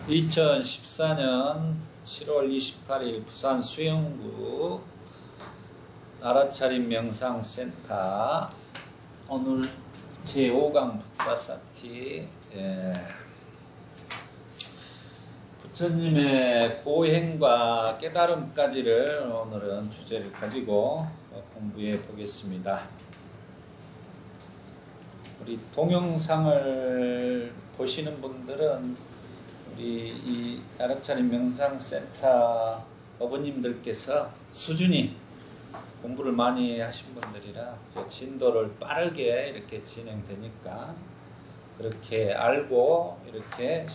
2014년 7월 28일 부산 수영구 알아차림 명상센터 오늘 제5강 붓바사티 부처님의 고행과 깨달음까지를 오늘은 주제를 가지고 공부해 보겠습니다. 우리 동영상을 보시는 분들은 우리 이 알아차림 명상센터 어부님들께서 수준이 공부를 많이 하신 분들이라 진도를 빠르게 이렇게 진행되니까 그렇게 알고 이렇게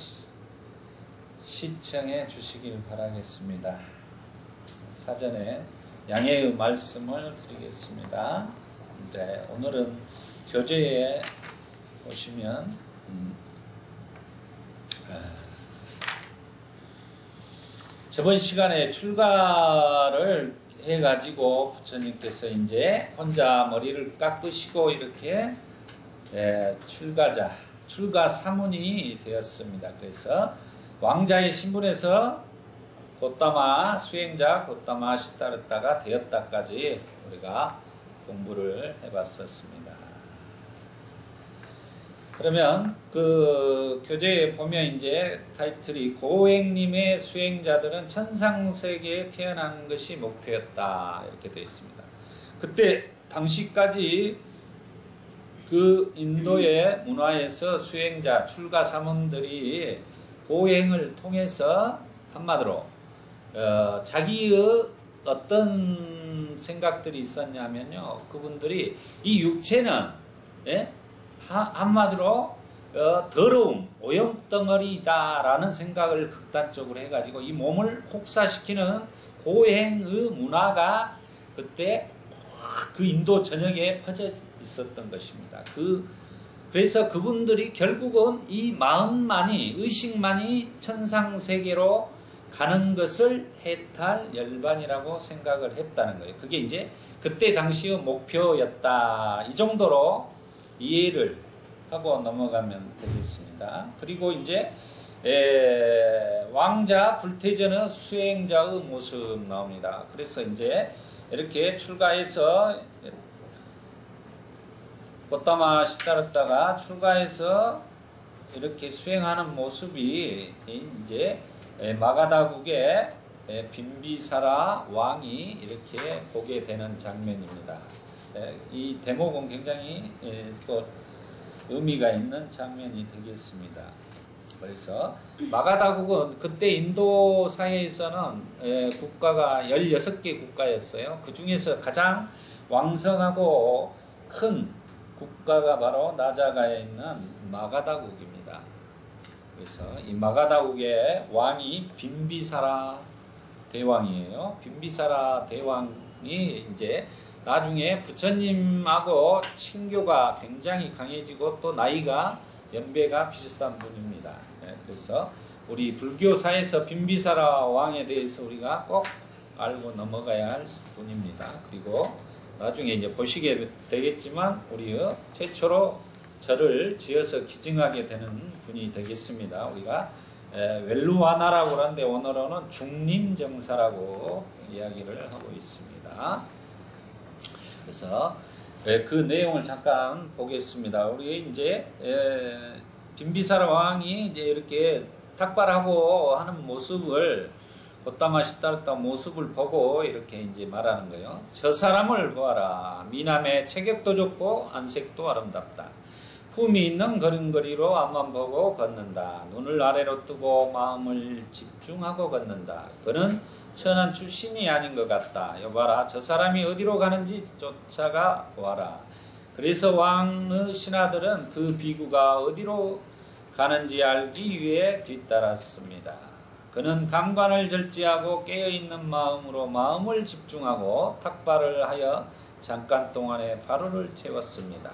시청해 주시길 바라겠습니다. 사전에 양해의 말씀을 드리겠습니다. 네, 오늘은 교재에 보시면 저번 시간에 출가를 해가지고 부처님께서 이제 혼자 머리를 깎으시고 이렇게 출가 사문이 되었습니다. 그래서 왕자의 신분에서 고타마 수행자 고타마 시타르타가 되었다까지 우리가 공부를 해봤었습니다. 그러면 그 교재에 보면 이제 타이틀이 고행님의 수행자들은 천상세계에 태어난 것이 목표였다 이렇게 되어 있습니다. 그때 당시까지 그 인도의 문화에서 수행자 출가 사문들이 고행을 통해서 한마디로 자기의 어떤 생각들이 있었냐면요, 그분들이 이 육체는 한마디로 더러움, 오염덩어리다라는 생각을 극단적으로 해가지고 이 몸을 혹사시키는 고행의 문화가 그때 그 인도 전역에 퍼져 있었던 것입니다. 그래서 그분들이 결국은 이 마음만이, 의식만이 천상세계로 가는 것을 해탈 열반이라고 생각을 했다는 거예요. 그게 이제 그때 당시의 목표였다. 이 정도로 이해를 하고 넘어가면 되겠습니다. 그리고 이제 왕자 불태전의 수행자의 모습 나옵니다. 그래서 이제 이렇게 출가해서 고타마 시타르타가 출가해서 이렇게 수행하는 모습이 이제 마가다국의 빈비사라 왕이 이렇게 보게 되는 장면입니다. 이 대목은 굉장히 또 의미가 있는 장면이 되겠습니다. 그래서 마가다국은 그때 인도 사회에서는 국가가 16개 국가였어요. 그 중에서 가장 왕성하고 큰 국가가 바로 나자가에 있는 마가다국입니다. 그래서 이 마가다국의 왕이 빈비사라 대왕이에요. 빈비사라 대왕이 이제 나중에 부처님하고 친교가 굉장히 강해지고 또 나이가 연배가 비슷한 분입니다. 그래서 우리 불교사에서 빈비사라 왕에 대해서 우리가 꼭 알고 넘어가야 할 분입니다. 그리고 나중에 이제 보시게 되겠지만 우리의 최초로 절을 지어서 기증하게 되는 분이 되겠습니다. 우리가 웰루와나라고 하는데 오늘은 중림정사라고 이야기를 하고 있습니다. 그래서 그 내용을 잠깐 보겠습니다. 우리 이제 빈비사라 왕이 이제 이렇게 탁발하고 하는 모습을 고타마 시타르타 모습을 보고 이렇게 이제 말하는 거예요. 저 사람을 보아라. 미남의 체격도 좋고 안색도 아름답다. 품이 있는 걸음걸이로 앞만 보고 걷는다. 눈을 아래로 뜨고 마음을 집중하고 걷는다. 그는 천한 출신이 아닌 것 같다. 여봐라, 저 사람이 어디로 가는지 쫓아가 보아라. 그래서 왕의 신하들은 그 비구가 어디로 가는지 알기 위해 뒤따랐습니다. 그는 감관을 절제하고 깨어있는 마음으로 마음을 집중하고 탁발을 하여 잠깐 동안에 하루를 채웠습니다.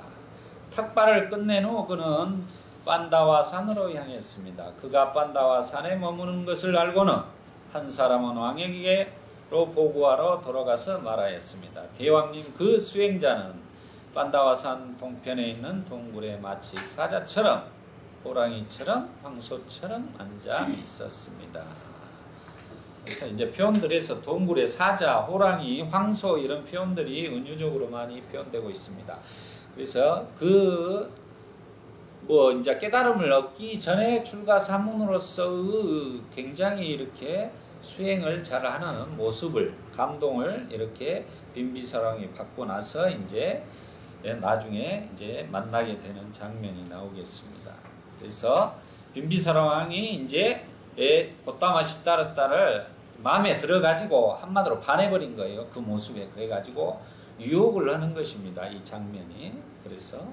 탁발을 끝낸 후 그는 판다와 산으로 향했습니다. 그가 판다와 산에 머무는 것을 알고는 한 사람은 왕에게로 보고하러 돌아가서 말하였습니다. 대왕님, 그 수행자는 판다와산 동편에 있는 동굴에 마치 사자처럼 호랑이처럼 황소처럼 앉아 있었습니다. 그래서 이제 표현들에서 동굴의 사자, 호랑이, 황소 이런 표현들이 은유적으로 많이 표현되고 있습니다. 그래서 이제 깨달음을 얻기 전에 출가사문으로서의 굉장히 이렇게 수행을 잘하는 모습을, 감동을 이렇게 빈비사랑이 받고 나서 이제 나중에 이제 만나게 되는 장면이 나오겠습니다. 그래서 빈비사랑이 이제 고타마 시타르타를 마음에 들어가지고 한마디로 반해버린 거예요. 그 모습에. 그래가지고 유혹을 하는 것입니다. 이 장면이. 그래서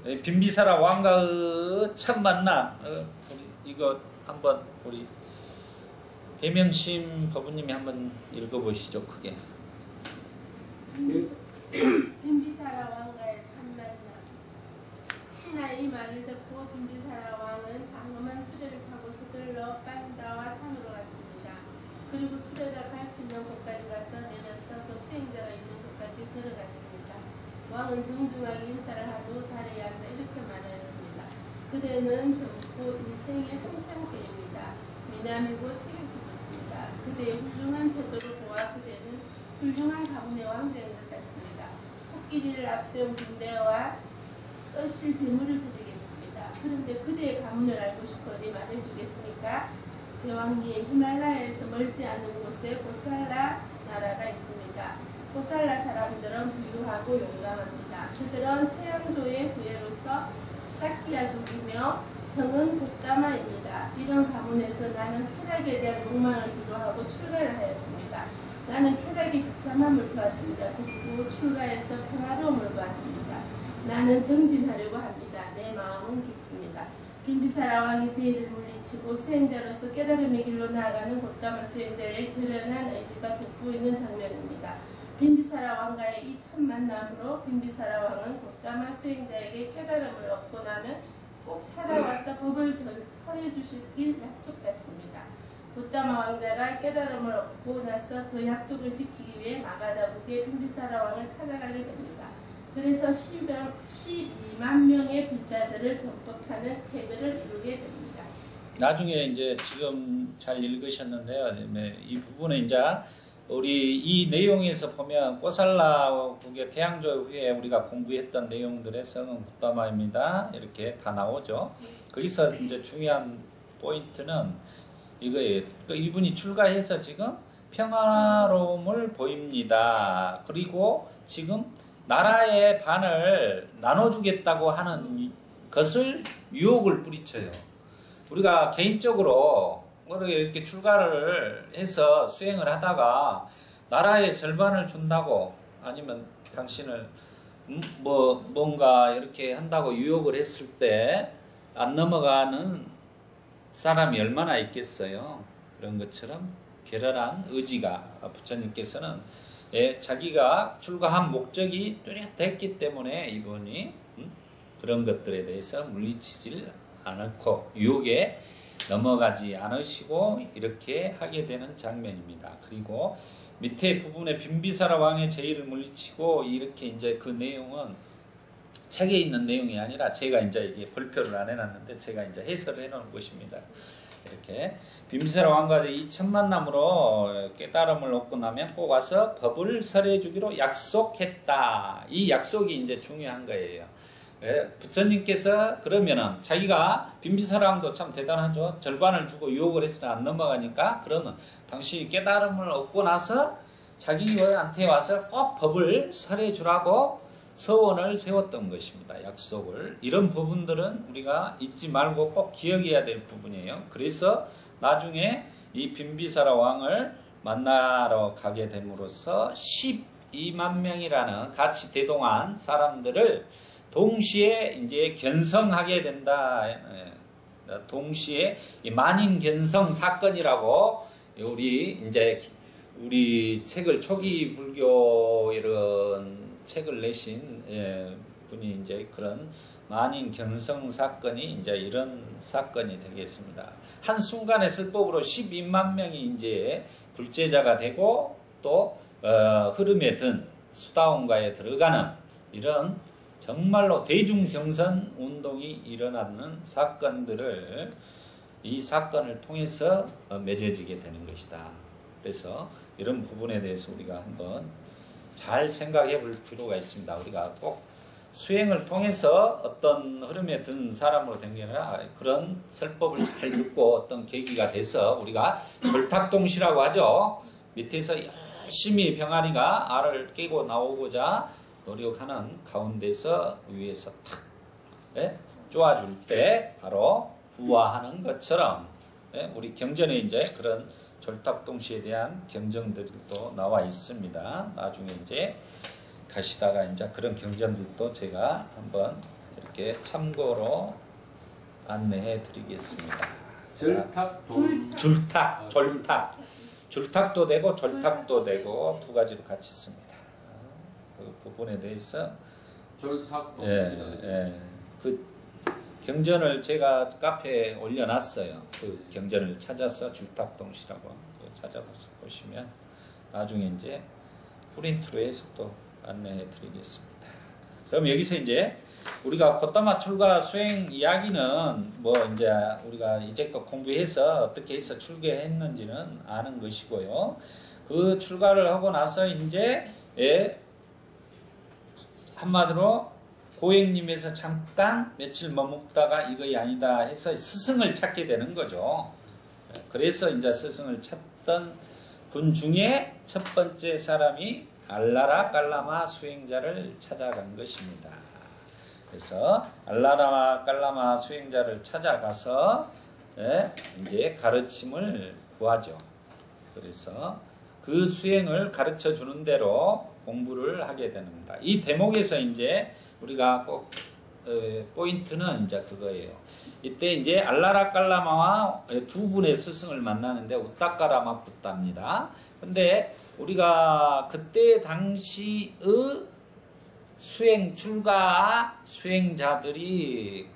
빈비사라 왕과의 첫 만남, 이거 한번 우리 대명심 법부님이 한번 읽어보시죠. 크게. 빈비사라 왕과의 첫 만남. 신하 이 말을 듣고 빈비사라 왕은 장엄한 수레를 타고 서둘러 판다와 산으로 갔습니다. 그리고 수레가 갈 수 있는 곳까지 가서 내려서 그 수행자가 있는 곳까지 걸어갔습니다. 왕은 정중하게 인사를 하고 자리에 앉아 이렇게 말하였습니다. 그대는 젊고 인생의 한창때입니다. 미남이고 체격도 좋습니다. 그대의 훌륭한 태도를 보아 그대는 훌륭한 가문의 왕자인 것 같습니다. 코끼리를 앞세운 군대와 써실 재물을 드리겠습니다. 그런데 그대의 가문을 알고 싶으니 말해주겠습니까? 대왕님, 히말라야에서 멀지 않은 곳에 고살라 나라가 있습니다. 고살라 사람들은 부유하고 용감합니다. 그들은 태양조의 후예로서 사키야족이며 성은 고타마입니다. 이런 가문에서 나는 쾌락에 대한 욕망을 뒤로하고 출가를 하였습니다. 나는 쾌락이 비참함을 보았습니다. 그리고 출가해서 평화로움을 보았습니다. 나는 정진하려고 합니다. 내 마음은 기쁩니다. 빈비사라 왕이 제의를 물리치고 수행자로서 깨달음의 길로 나아가는 고타마 수행자의 결연한 의지가 돋보이는 장면입니다. 빈비사라 왕과의 이 첫 만남으로 빈비사라 왕은 고타마 수행자에게 깨달음을 얻고 나면 꼭 찾아와서 법을 설해 주시길 약속했습니다. 고타마 왕자가 깨달음을 얻고 나서 그 약속을 지키기 위해 마가다국의 빈비사라 왕을 찾아가게 됩니다. 그래서 12만 명의 불자들을 전복하는 쾌거를 이루게 됩니다. 나중에 이제 지금 잘 읽으셨는데요. 이 부분에 이제 우리 이 내용에서 보면 꼬살라국의 태양조 후에 우리가 공부했던 내용들의 성은 고타마입니다. 이렇게 다 나오죠. 거기서 이제 중요한 포인트는 이거예요. 이분이 출가해서 지금 평화로움을 보입니다. 그리고 지금 나라의 반을 나눠주겠다고 하는 것을 유혹을 뿌리쳐요. 우리가 개인적으로 이렇게 출가를 해서 수행을 하다가 나라의 절반을 준다고 아니면 당신을 뭔가 이렇게 한다고 유혹을 했을 때 안 넘어가는 사람이 얼마나 있겠어요. 그런 것처럼 결연한 의지가 부처님께서는 자기가 출가한 목적이 뚜렷했기 때문에 이분이 그런 것들에 대해서 물리치질 않고 유혹에 넘어가지 않으시고 이렇게 하게 되는 장면입니다. 그리고 밑에 부분에 빈비사라 왕의 제의를 물리치고 이렇게 이제 그 내용은 책에 있는 내용이 아니라 제가 이제 이게 발표를 안 해놨는데 제가 이제 해설을 해놓은 것입니다. 이렇게 빈비사라 왕과의 이 첫 만남으로 깨달음을 얻고 나면 꼭 와서 법을 설해 주기로 약속했다. 이 약속이 이제 중요한 거예요. 부처님께서 그러면은 자기가 빈비사라 왕도 참 대단하죠. 절반을 주고 유혹을 했으나 안 넘어가니까 그러면 당신이 깨달음을 얻고 나서 자기한테 와서 꼭 법을 설해 주라고 서원을 세웠던 것입니다. 약속을. 이런 부분들은 우리가 잊지 말고 꼭 기억해야 될 부분이에요. 그래서 나중에 이 빈비사라 왕을 만나러 가게 됨으로써 12만 명이라는 같이 대동한 사람들을 동시에 이제 견성하게 된다. 동시에 이 만인견성 사건이라고 우리 책을 초기 불교 이런 책을 내신 분이 이제 그런 만인 견성 사건이 이제 이런 사건이 되겠습니다. 한 순간의 설법으로 12만 명이 이제 불제자가 되고 또 흐름에 든 수다원가에 들어가는 이런 정말로 대중경선 운동이 일어나는 사건들을 이 사건을 통해서 맺어지게 되는 것이다. 그래서 이런 부분에 대해서 우리가 한번 잘 생각해 볼 필요가 있습니다. 우리가 꼭 수행을 통해서 어떤 흐름에 든 사람으로 된 게 아니라 그런 설법을 잘 듣고 어떤 계기가 돼서 우리가 절탁동시라고 하죠. 밑에서 열심히 병아리가 알을 깨고 나오고자 노력하는 가운데서 위에서 탁 쪼아줄 때 바로 부화하는 것처럼 우리 경전에 이제 그런 절탁동시에 대한 경전들도 나와 있습니다. 나중에 이제 가시다가 이제 그런 경전들도 제가 한번 이렇게 참고로 안내해 드리겠습니다. 줄탁도 되고 절탁도 되고 두 가지로 같이 씁니다. 그 부분에 대해서 그 경전을 제가 카페에 올려놨어요. 그 경전을 찾아서 줄탁동시라고 찾아보시면 나중에 이제 프린트로 해서 또 안내해 드리겠습니다. 그럼 여기서 이제 우리가 콧다마 출가 수행 이야기는 뭐 이제 우리가 이제껏 공부해서 어떻게 해서 출가했는지는 아는 것이고요. 그 출가를 하고 나서 이제 한마디로 고행님에서 잠깐 며칠 머묵다가 이거이 아니다 해서 스승을 찾게 되는 거죠. 그래서 이제 스승을 찾던 분 중에 첫 번째 사람이 알라라 깔라마 수행자를 찾아간 것입니다. 그래서 알라라 깔라마 수행자를 찾아가서 이제 가르침을 구하죠. 그래서 그 수행을 가르쳐 주는 대로 공부를 하게 됩니다. 이 대목에서 이제 우리가 꼭 포인트는 이제 그거예요. 이때 이제 알라라 깔라마와 두 분의 스승을 만나는데 우따까라마 붓답니다. 근데 우리가 그때 당시의 수행 출가 수행자들이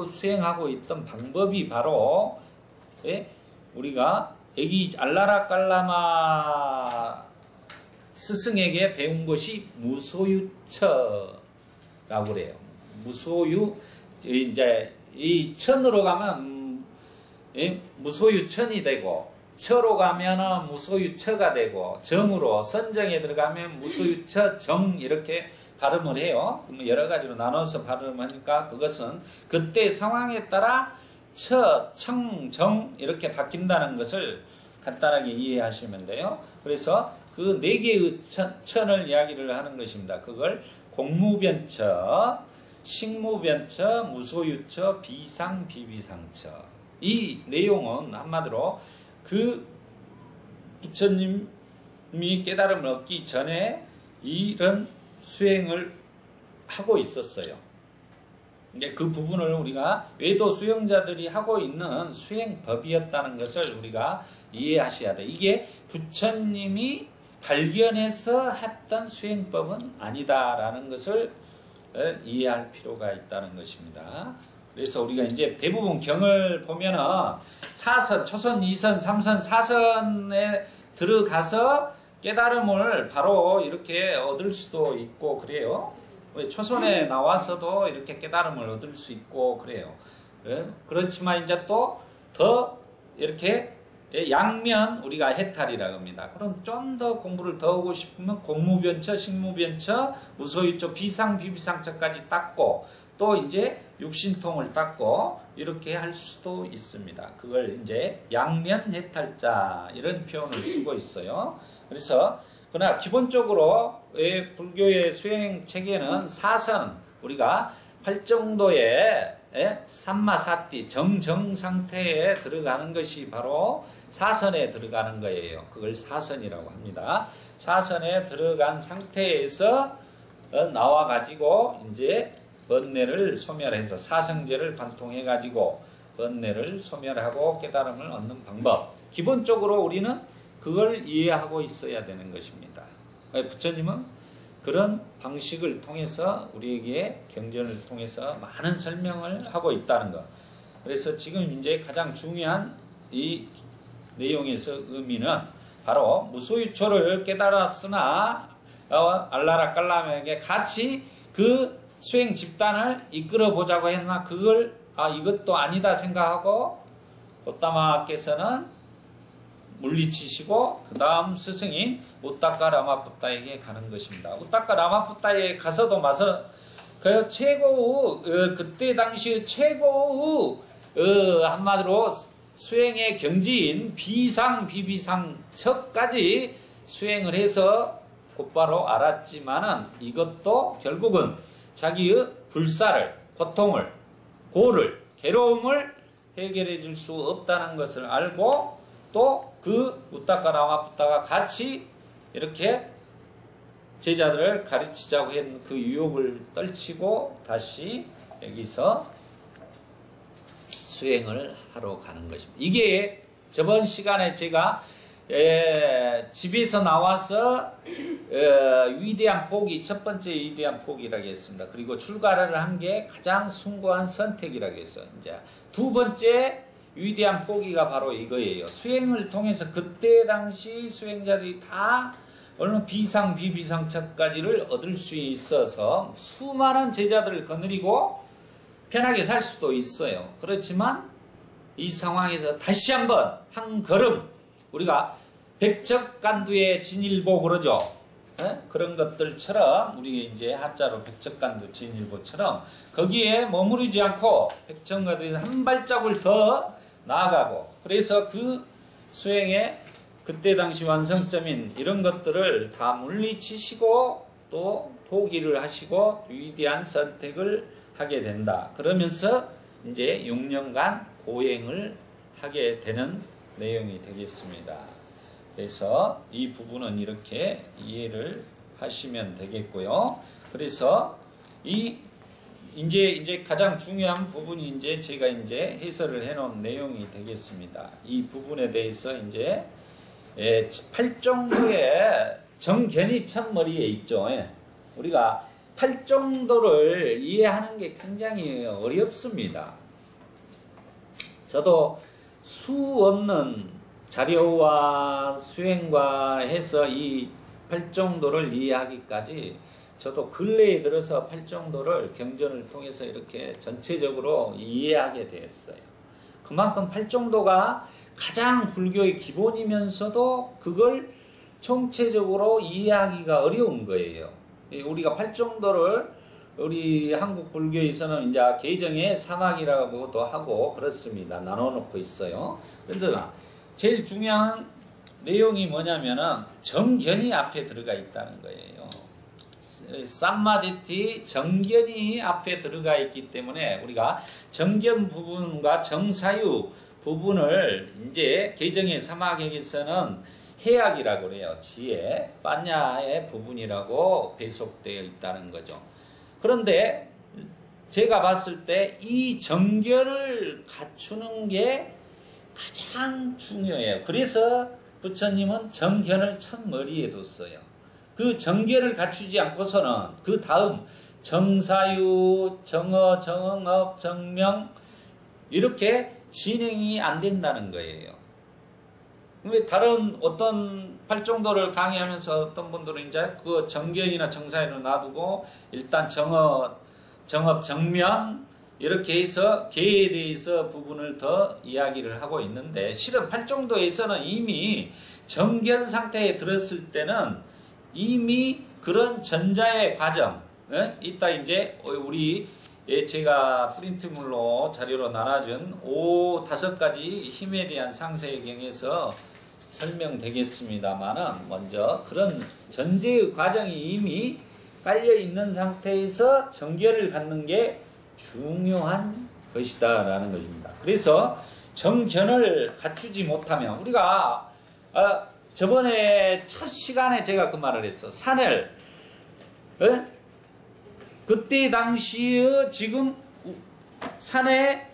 수행하고 있던 방법이 바로 우리가 여기 알라라 깔라마 스승에게 배운 것이 무소유처라고 그래요. 무소유 이제 이 천으로 가면 무소유천이 되고 처로 가면 무소유처가 되고 정으로 선정에 들어가면 무소유처 정 이렇게 발음을 해요. 여러 가지로 나눠서 발음하니까 그것은 그때 상황에 따라 처, 청, 정 이렇게 바뀐다는 것을 간단하게 이해하시면 돼요. 그래서 그 네 개의 천을 이야기를 하는 것입니다. 그걸 공무변처, 식무변처, 무소유처, 비상, 비비상처. 이 내용은 한마디로 그 부처님이 깨달음을 얻기 전에 이런 수행을 하고 있었어요. 이제 그 부분을 우리가 외도 수행자들이 하고 있는 수행법이었다는 것을 우리가 이해하셔야 돼요. 이게 부처님이 발견해서 했던 수행법은 아니다라는 것을 이해할 필요가 있다는 것입니다. 그래서 우리가 이제 대부분 경을 보면은 사선, 초선, 2선, 3선, 4선에 들어가서 깨달음을 바로 이렇게 얻을 수도 있고 그래요. 초선에 나와서도 이렇게 깨달음을 얻을 수 있고 그래요. 그렇지만 이제 또 더 이렇게 양면 우리가 해탈이라고 합니다. 그럼 좀 더 공부를 더 하고 싶으면 공무변처, 식무변처, 무소유처, 비상, 비비상처까지 닦고 또 이제 육신통을 닦고 이렇게 할 수도 있습니다. 그걸 이제 양면 해탈자 이런 표현을 쓰고 있어요. 그래서 그러나 기본적으로 불교의 수행 체계는 사선 우리가 8정도의 삼마사띠 정정 상태에 들어가는 것이 바로 사선에 들어가는 거예요. 그걸 사선이라고 합니다. 사선에 들어간 상태에서 나와 가지고 이제 번뇌를 소멸해서 사성제를 관통해 가지고 번뇌를 소멸하고 깨달음을 얻는 방법. 기본적으로 우리는 그걸 이해하고 있어야 되는 것입니다. 부처님은 그런 방식을 통해서 우리에게 경전을 통해서 많은 설명을 하고 있다는 것. 그래서 지금 이제 가장 중요한 이 내용에서 의미는 바로 무소유초를 깨달았으나 알라라 깔라마에게 같이 그 수행 집단을 이끌어 보자고 했나 그걸 이것도 아니다 생각하고 고타마께서는 물리치시고 그 다음 스승인 우타카 라마푸타에게 가는 것입니다. 우타카 라마푸타에 가서도 마서 그 최고의 그때 당시 최고의 한마디로 수행의 경지인 비상 비비상 척까지 수행을 해서 곧바로 알았지만은 이것도 결국은 자기의 불사를 고통을 고를 괴로움을 해결해 줄 수 없다는 것을 알고 또 그 우타카 라마푸타가 같이 이렇게 제자들을 가르치자고 했던 그 유혹을 떨치고 다시 여기서 수행을 하러 가는 것입니다. 이게 저번 시간에 제가 집에서 나와서 위대한 포기, 첫 번째 위대한 포기라고 했습니다. 그리고 출가를 한 게 가장 숭고한 선택이라고 했어요. 이제 두 번째 위대한 포기가 바로 이거예요. 수행을 통해서 그때 당시 수행자들이 다 어느 비상 비비상처까지를 얻을 수 있어서 수많은 제자들을 거느리고 편하게 살 수도 있어요. 그렇지만 이 상황에서 다시 한번 한 걸음 우리가 백척간두의 진일보 그러죠. 그런 것들처럼 우리 이제 한자로 백척간두 진일보처럼 거기에 머무르지 않고 백척간두에 한 발자국을 더 나아가고 그래서 그 수행의 그때 당시 완성점인 이런 것들을 다 물리치시고 또 포기를 하시고 위대한 선택을 하게 된다. 그러면서 이제 6년간 고행을 하게 되는 내용이 되겠습니다. 그래서 이 부분은 이렇게 이해를 하시면 되겠고요. 그래서 이제 가장 중요한 부분이 이제 제가 이제 해설을 해놓은 내용이 되겠습니다. 이 부분에 대해서 이제 8정도의 정견이 첫머리에 있죠. 우리가 8정도를 이해하는 게 굉장히 어렵습니다. 저도 수 없는 자료와 수행과 해서 이 8정도를 이해하기까지 저도 근래에 들어서 8정도를 경전을 통해서 이렇게 전체적으로 이해하게 됐어요. 그만큼 8정도가 가장 불교의 기본이면서도 그걸 총체적으로 이해하기가 어려운 거예요. 우리가 8정도를 우리 한국 불교에서는 이제 개정의 사막이라고도 하고 그렇습니다. 나눠놓고 있어요. 그런데 제일 중요한 내용이 뭐냐면은 정견이 앞에 들어가 있다는 거예요. 삼마디티 정견이 앞에 들어가 있기 때문에 우리가 정견 부분과 정사유 부분을 이제 개정의 사막에서는 해악이라고 그래요. 지혜, 빠냐의 부분이라고 배속되어 있다는 거죠. 그런데 제가 봤을 때 이 정견을 갖추는 게 가장 중요해요. 그래서 부처님은 정견을 첫머리에 뒀어요. 그 정견을 갖추지 않고서는 그 다음 정사유, 정어, 정업, 정명 이렇게 진행이 안 된다는 거예요. 왜 다른 어떤 8정도를 강의하면서 어떤 분들은 이제 그 정견이나 정사유를 놔두고 일단 정업, 정명 이렇게 해서 개에 대해서 부분을 더 이야기를 하고 있는데 실은 8정도에서는 이미 정견 상태에 들었을 때는 이미 그런 전자의 과정, 이따 이제 우리 제가 프린트물로 자료로 나눠준 5가지 힘에 대한 상세의 경에서 설명되겠습니다만은 먼저 그런 전제의 과정이 이미 깔려 있는 상태에서 정견을 갖는 게 중요한 것이다라는 것입니다. 그래서 정견을 갖추지 못하면 우리가 저번에 첫 시간에 제가 그 말을 했어. 산을 그때 당시에 지금 산에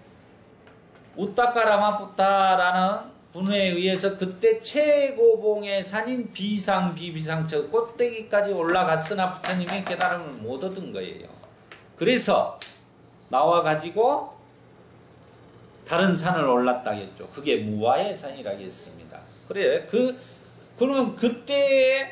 우타카 라마푸타라는 분에 의해서 그때 최고봉의 산인 비상 비비상 저 꼭대기까지 올라갔으나 부처님의 깨달음을 못 얻은 거예요. 그래서 나와가지고 다른 산을 올랐다겠죠. 그게 무아의 산이라고 했습니다. 그래, 그러면 그때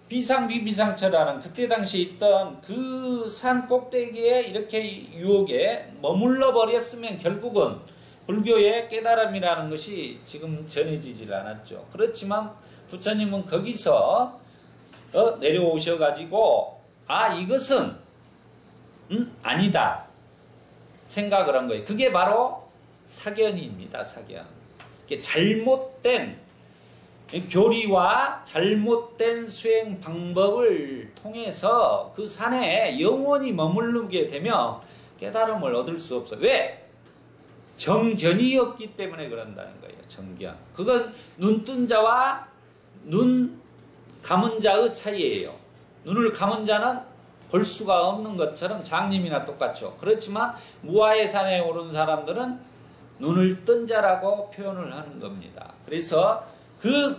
비상비비상처라는 그때 당시에 있던 그 산 꼭대기에 이렇게 유혹에 머물러 버렸으면 결국은 불교의 깨달음이라는 것이 지금 전해지질 않았죠. 그렇지만 부처님은 거기서 내려오셔가지고 이것은 아니다 생각을 한 거예요. 그게 바로 사견입니다. 사견. 이게 잘못된 교리와 잘못된 수행 방법을 통해서 그 산에 영원히 머무르게 되면 깨달음을 얻을 수 없어. 왜? 정견이 없기 때문에 그런다는 거예요. 정견. 그건 눈 뜬 자와 눈 감은 자의 차이예요. 눈을 감은 자는 볼 수가 없는 것처럼 장님이나 똑같죠. 그렇지만 무아의 산에 오른 사람들은 눈을 뜬 자라고 표현을 하는 겁니다. 그래서 그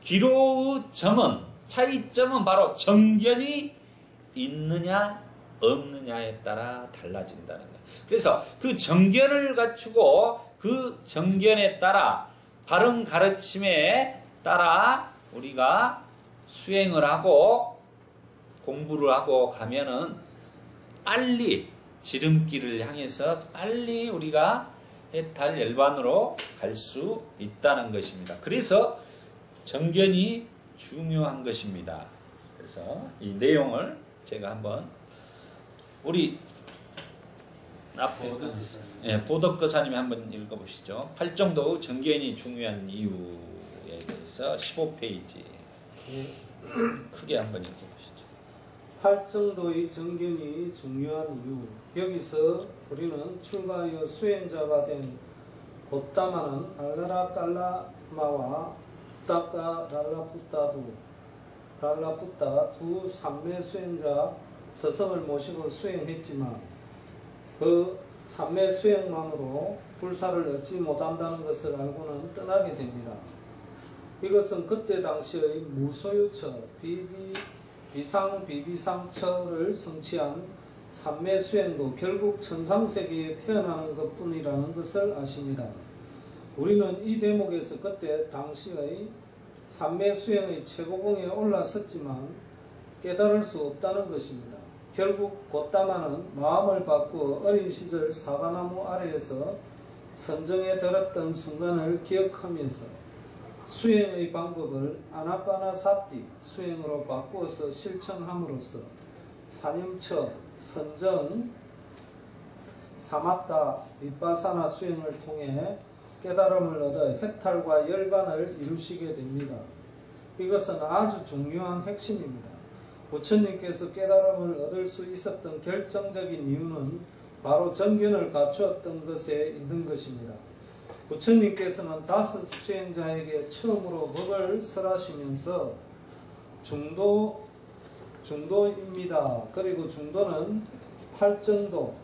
기로의 점은, 차이점은 바로 정견이 있느냐 없느냐에 따라 달라진다는 거예요. 그래서 그 정견을 갖추고 그 정견에 따라 바른 가르침에 따라 우리가 수행을 하고 공부를 하고 가면은 빨리 지름길을 향해서 빨리 우리가 해탈 열반으로 갈 수 있다는 것입니다. 그래서 정견이 중요한 것입니다. 그래서 이 내용을 제가 한번 우리 앞에 보덕거사님이 한번 읽어보시죠. 팔정도의 정견이 중요한 이유에 대해서 15페이지 크게 한번 읽어보시죠. 팔정도의 정견이 중요한 이유. 여기서 우리는 출가하여 수행자가 된 곧다마는 알라라 깔라마와 부타까 랄라푸타 두 삼매 수행자 스승을 모시고 수행했지만 그 삼매 수행만으로 불사를 얻지 못한다는 것을 알고는 떠나게 됩니다. 이것은 그때 당시의 무소유처, 비상비비상처를 성취한 삼매 수행도 결국 천상세계에 태어나는 것뿐이라는 것을 아십니다. 우리는 이 대목에서 그때 당시의 삼매 수행의 최고봉에 올라섰지만 깨달을 수 없다는 것입니다. 결국 곧다마는 마음을 바꾸어 어린 시절 사과나무 아래에서 선정에 들었던 순간을 기억하면서 수행의 방법을 아나빠나사티 수행으로 바꾸어서 실천함으로써 사념처, 선정, 사마타, 비파사나 수행을 통해 깨달음을 얻어 해탈과 열반을 이루시게 됩니다. 이것은 아주 중요한 핵심입니다. 부처님께서 깨달음을 얻을 수 있었던 결정적인 이유는 바로 정견을 갖추었던 것에 있는 것입니다. 부처님께서는 5 수행자에게 처음으로 법을 설하시면서 중도입니다. 그리고 중도는 팔정도입니다.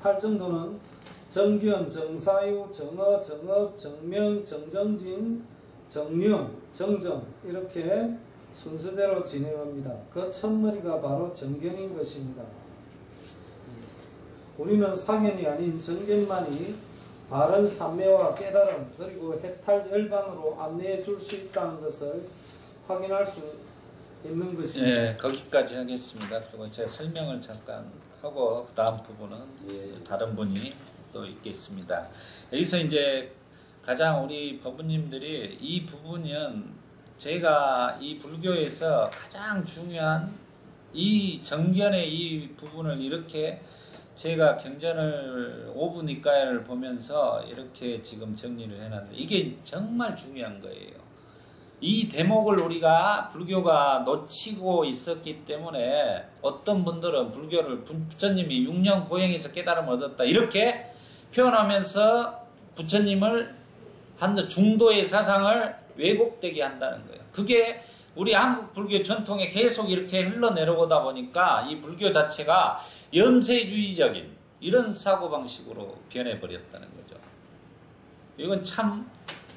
팔정도는 정견, 정사유, 정어, 정업, 정명, 정정진, 정령, 정정 이렇게 순서대로 진행합니다. 그 첫머리가 바로 정견인 것입니다. 우리는 사견이 아닌 정견만이 바른 삼매와 깨달음 그리고 해탈 열반으로 안내해 줄 수 있다는 것을 확인할 수 있는 것입니다. 네, 거기까지 하겠습니다. 그리고 제가 설명을 잠깐 하고 그 다음 부분은 다른 분이 또 있겠습니다. 여기서 이제 가장 우리 법부님들이 이 부분은 제가 이 불교에서 가장 중요한 이 정견의 이 부분을 이렇게 제가 경전을 5부 니까야를 보면서 이렇게 지금 정리를 해놨는데 이게 정말 중요한 거예요. 이 대목을 우리가 불교가 놓치고 있었기 때문에 어떤 분들은 불교를 부처님이 6년 고행에서 깨달음을 얻었다 이렇게 표현하면서 부처님을 한 중도의 사상을 왜곡되게 한다는 거예요. 그게 우리 한국 불교 전통에 계속 이렇게 흘러내려오다 보니까 이 불교 자체가 연세주의적인 이런 사고방식으로 변해버렸다는 거죠. 이건 참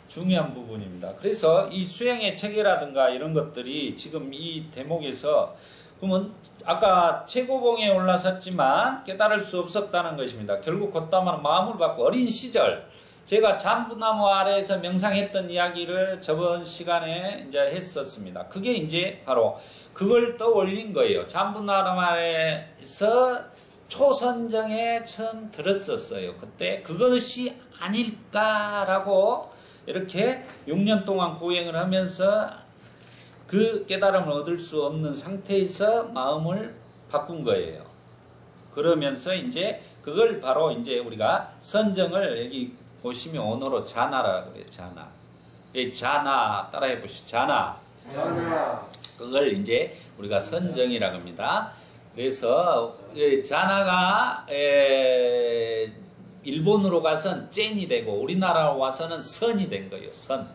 중요한 부분입니다. 그래서 이 수행의 체계라든가 이런 것들이 지금 이 대목에서 그러면 아까 최고봉에 올라섰지만 깨달을 수 없었다는 것입니다. 결국 곧다만 마음을 받고 어린 시절 제가 잠부나무 아래에서 명상했던 이야기를 저번 시간에 이제 했었습니다. 그게 이제 바로 그걸 떠올린 거예요. 잠부나무 아래에서 초선정에 처음 들었었어요. 그때 그것이 아닐까라고 이렇게 6년 동안 고행을 하면서 그 깨달음을 얻을 수 없는 상태에서 마음을 바꾼 거예요. 그러면서 이제 그걸 바로 이제 우리가 선정을 여기 보시면 언어로 자나라고 그래요. 자나. 이 자나 따라해 보시죠. 자나. 자나. 그걸 이제 우리가 선정이라고 합니다. 그래서 자나가 일본으로 가선 젠이 되고 우리나라로 와서는 선이 된 거예요. 선.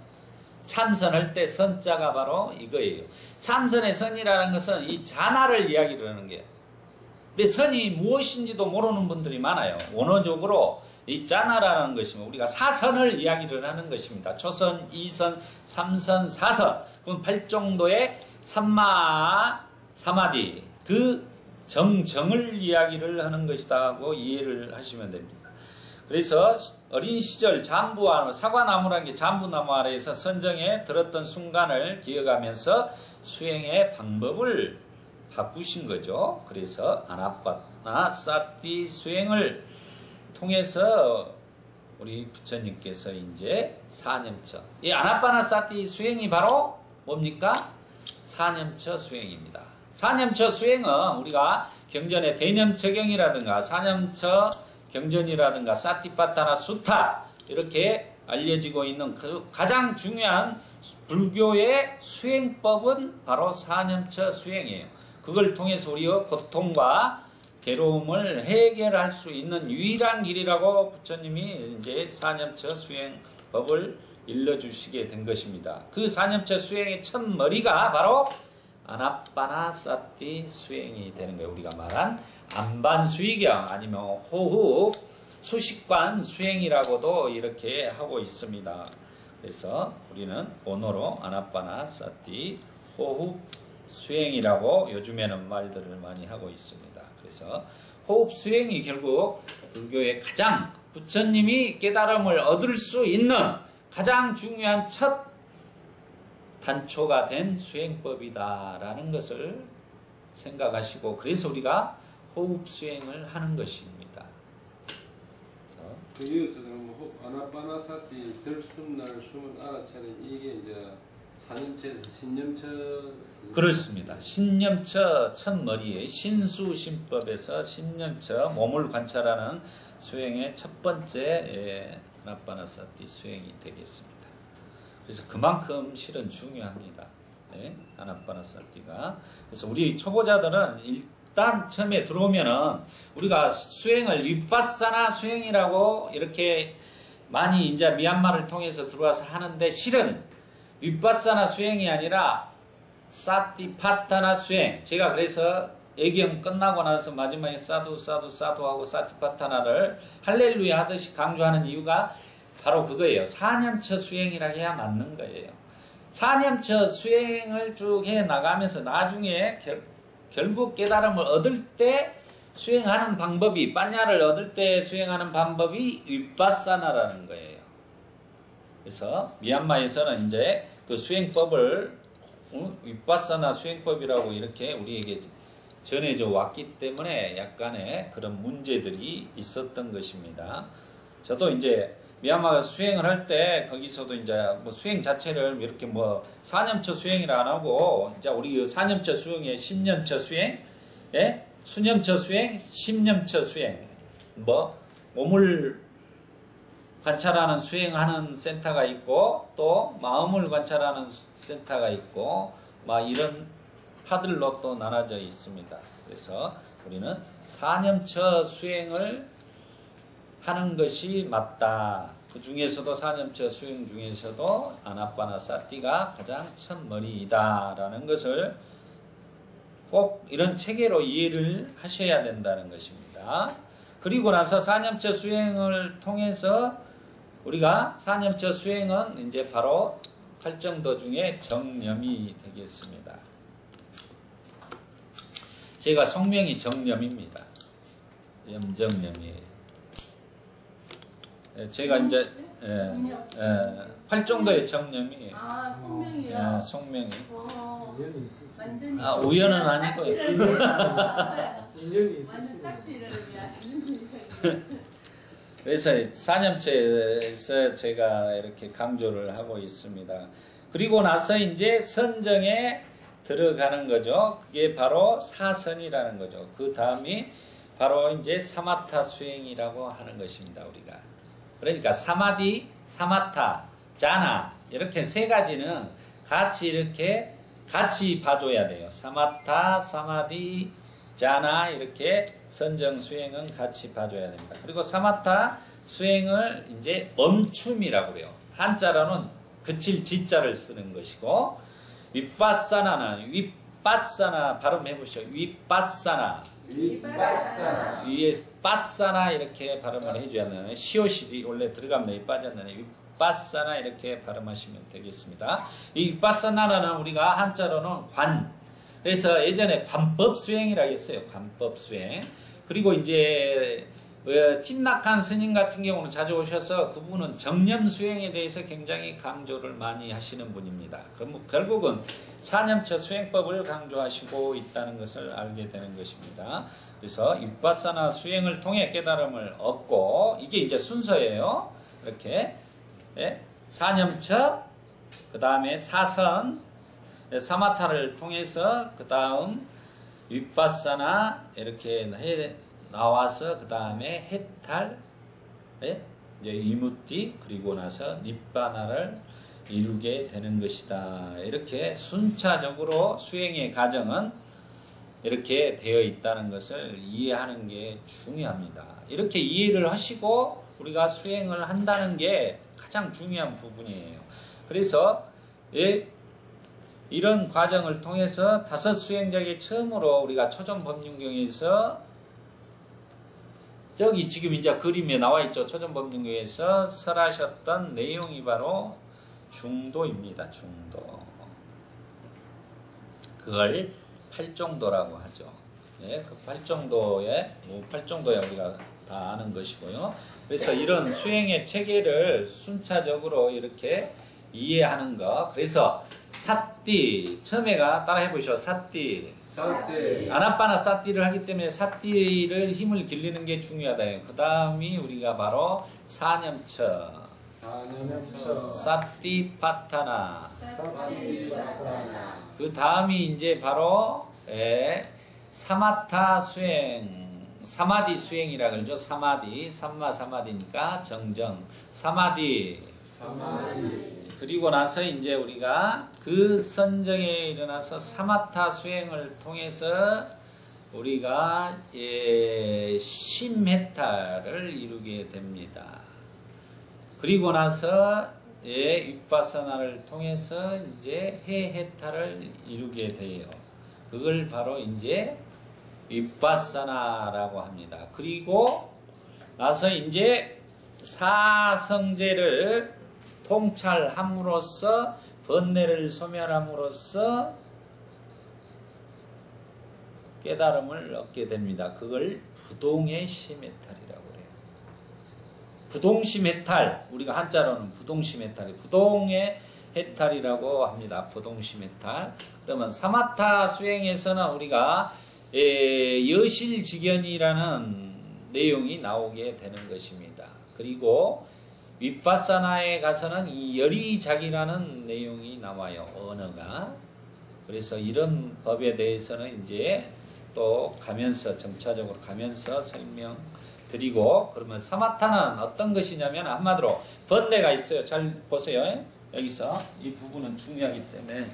참선할 때 선자가 바로 이거예요. 참선의 선이라는 것은 이 자나를 이야기를 하는 거예요. 근데 선이 무엇인지도 모르는 분들이 많아요. 원어적으로 이 자나라는 것이면 우리가 사선을 이야기를 하는 것입니다. 초선, 2선, 3선, 4선. 그럼 8정도의 삼마, 사마디. 그 정을 이야기를 하는 것이다고 이해를 하시면 됩니다. 그래서 어린 시절 잠부와 사과나무라는 게 잠부나무 아래에서 선정에 들었던 순간을 기억하면서 수행의 방법을 바꾸신 거죠. 그래서 아나파나 사티 수행을 통해서 우리 부처님께서 이제 사념처. 이 아나파나 사티 수행이 바로 뭡니까? 사념처 수행입니다. 사념처 수행은 우리가 경전의 대념처경이라든가 사념처 경전이라든가 사티파타나 수타 이렇게 알려지고 있는 그 가장 중요한 불교의 수행법은 바로 사념처 수행이에요. 그걸 통해서 우리의 고통과 괴로움을 해결할 수 있는 유일한 길이라고 부처님이 이제 사념처 수행법을 일러주시게 된 것입니다. 그 사념처 수행의 첫 머리가 바로 아나파나사티 수행이 되는 거예요. 우리가 말한 안반수의경 아니면 호흡 수식관 수행이라고도 이렇게 하고 있습니다. 그래서 우리는 언어로 아나파나사티 호흡 수행이라고 요즘에는 말들을 많이 하고 있습니다. 그래서 호흡 수행이 결국 불교의 가장 부처님이 깨달음을 얻을 수 있는 가장 중요한 첫 단초가 된 수행법이다라는 것을 생각하시고 그래서 우리가 호흡 수행을 하는 것입니다. 여기서 그럼 아나파나사티 들숨날 숨을 알아차린 이게 이제 사념처에서 신념처 그렇습니다. 신념처 첫머리에 신수신법에서 신념처 몸을 관찰하는 수행의 첫 번째 아나파나사티 수행이 되겠습니다. 그래서 그만큼 실은 중요합니다. 네, 아나파나사티가. 그래서 우리 초보자들은 일단 처음에 들어오면은 우리가 수행을 위파사나 수행이라고 이렇게 많이 이제 미얀마를 통해서 들어와서 하는데 실은 위파사나 수행이 아니라 사티파타나 수행. 제가 그래서 애경 끝나고 나서 마지막에 사두 하고 사티파타나를 할렐루야 하듯이 강조하는 이유가 바로 그거예요. 사념처 수행이라 해야 맞는 거예요. 사념처 수행을 쭉 해 나가면서 나중에 결국 깨달음을 얻을 때 수행하는 방법이 빠냐를 얻을 때 수행하는 방법이 위파사나라는 거예요. 그래서 미얀마에서는 이제 그 수행법을 위파사나 수행법이라고 이렇게 우리에게 전해져 왔기 때문에 약간의 그런 문제들이 있었던 것입니다. 저도 이제 미얀마가 수행을 할 때 거기서도 이제 뭐 수행 자체를 이렇게 뭐 사념처 수행이라 안 하고 이제 우리 사념처 수행에 10년처 수행, 예? 수념처 수행, 10년처 수행, 뭐 몸을 관찰하는 수행하는 센터가 있고 또 마음을 관찰하는 센터가 있고 막 이런 파들로 또 나눠져 있습니다. 그래서 우리는 사념처 수행을 하는 것이 맞다. 그 중에서도 사념처 수행 중에서도 아나파나사티가 가장 첫머리이다라는 것을 꼭 이런 체계로 이해를 하셔야 된다는 것입니다. 그리고 나서 사념처 수행을 통해서 우리가 사념처 수행은 이제 바로 8정도 중에 정념이 되겠습니다. 제가 성명이 정념입니다. 염정념이에요. 제가 이제 정력. 활정도의 정념이 아, 성명이요? 성명이 인연이 있으시네. 완전히. 우연은 아니고요. 인연이 완전 있으시네. 싹비를 위한. 그래서 4년체에서 제가 이렇게 강조를 하고 있습니다. 그리고 나서 이제 선정에 들어가는 거죠. 그게 바로 사선이라는 거죠. 그 다음이 바로 이제 사마타 수행이라고 하는 것입니다. 우리가. 그러니까 사마디, 사마타, 자나 이렇게 세 가지는 같이 이렇게 같이 봐줘야 돼요. 사마타, 사마디, 자나 이렇게 선정 수행은 같이 봐줘야 됩니다. 그리고 사마타 수행을 이제 멈춤이라고 그래요. 한자로는 그칠 지자를 쓰는 것이고 윗바사나는 윗바사나 발음해 보시죠. 윗바사나 위에 바사나 이렇게 발음을 해줘야 되나요? 시옷이 원래 들어가면 여기 빠졌는데 윗바사나 이렇게 발음하시면 되겠습니다. 이 윗바사나는 우리가 한자로는 관. 그래서 예전에 관법 수행이라고 했어요. 관법 수행. 그리고 이제 팀낙한 스님 같은 경우는 자주 오셔서 그분은 정념 수행에 대해서 굉장히 강조를 많이 하시는 분입니다. 그럼 결국은 사념처 수행법을 강조하시고 있다는 것을 알게 되는 것입니다. 그래서 윗바사나 수행을 통해 깨달음을 얻고 이게 이제 순서예요. 이렇게 사념처, 그 다음에 사선, 사마타를 통해서 그 다음 윗바사나 이렇게 나와서 그 다음에 해탈, 이제 이무띠 그리고 나서 니바나를 이루게 되는 것이다. 이렇게 순차적으로 수행의 과정은 이렇게 되어 있다는 것을 이해하는 게 중요합니다. 이렇게 이해를 하시고 우리가 수행을 한다는 게 가장 중요한 부분이에요. 그래서 이런 과정을 통해서 다섯 수행자에게 처음으로 우리가 초전법륜경에서 저기 지금 이제 그림에 나와 있죠. 초전법륜경에서 설하셨던 내용이 바로 중도입니다. 중도. 그걸 팔정도라고 하죠. 그 팔정도에 팔정도야 우리가 다 아는 것이고요. 그래서 이런 수행의 체계를 순차적으로 이렇게 이해하는 것. 그래서 사띠 처음에가 따라 해보시오. 사띠. 아나빠나 사띠를 하기 때문에 사띠를 힘을 길리는 게 중요하다. 그 다음이 우리가 바로 사념처. 사띠파타나. 그 다음이 이제 바로 사마타 수행. 사마디 수행이라 그러죠. 사마디. 사마디니까 정정. 사마디. 그리고 나서 이제 우리가 그 선정에 일어나서 사마타 수행을 통해서 우리가 심해탈을 이루게 됩니다. 그리고 나서 윗바사나를 통해서 이제 해해탈을 이루게 돼요. 그걸 바로 이제 윗바사나라고 합니다. 그리고 나서 이제 사성제를 통찰함으로써 번뇌를 소멸함으로써 깨달음을 얻게 됩니다. 그걸 부동의 심해탈이라고 해요. 부동심해탈, 우리가 한자로는 부동심해탈이 부동의 해탈이라고 합니다. 부동심해탈. 그러면 사마타 수행에서는 우리가 여실직연이라는 내용이 나오게 되는 것입니다. 그리고 윗바사나에 가서는 이 열이작이라는 내용이 나와요. 언어가. 그래서 이런 법에 대해서는 이제 또 가면서 점차적으로 가면서 설명드리고, 그러면 사마타는 어떤 것이냐면 한마디로 번뇌가 있어요. 잘 보세요. 여기서 이 부분은 중요하기 때문에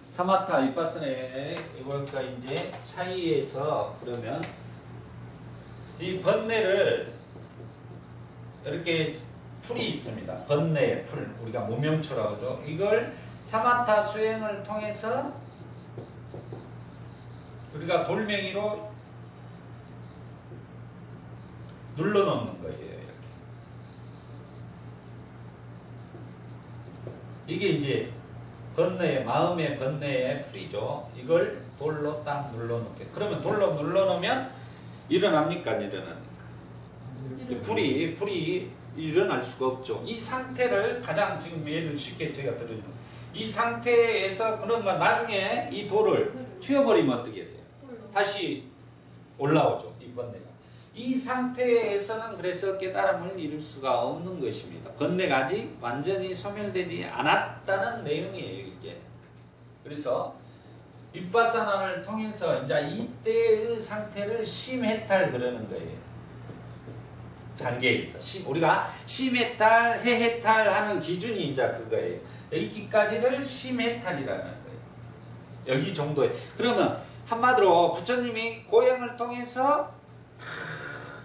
사마타 윗바사나에 이걸까 이제 차이에서 그러면 이 번뇌를 이렇게 풀이 있습니다. 번뇌의 풀, 우리가 무명초라고 하죠. 이걸 사마타 수행을 통해서 우리가 돌멩이로 눌러놓는 거예요. 이게 이제 번뇌의, 마음의 번뇌의 풀이죠. 이걸 돌로 딱 눌러놓게. 그러면 돌로 눌러놓으면 일어납니까? 안 일어납니까? 불이 일어날 수가 없죠. 이 상태를 가장 지금 예를 쉽게 제가 들어주는 이 상태에서 그러면 나중에 이 돌을 튀어버리면 어떻게 돼요? 다시 올라오죠. 이 번뇌가. 이 상태에서는 그래서 깨달음을 이룰 수가 없는 것입니다. 번뇌가 아직 완전히 소멸되지 않았다는 내용이에요, 이게. 그래서 윗바사나를 통해서 이제 이때의 상태를 심해탈 그러는 거예요. 단계에 있어. 우리가 심해탈, 해해탈 하는 기준이 이제 그거예요. 여기까지를 심해탈이라는 거예요. 여기 정도에. 그러면 한마디로 부처님이 고행을 통해서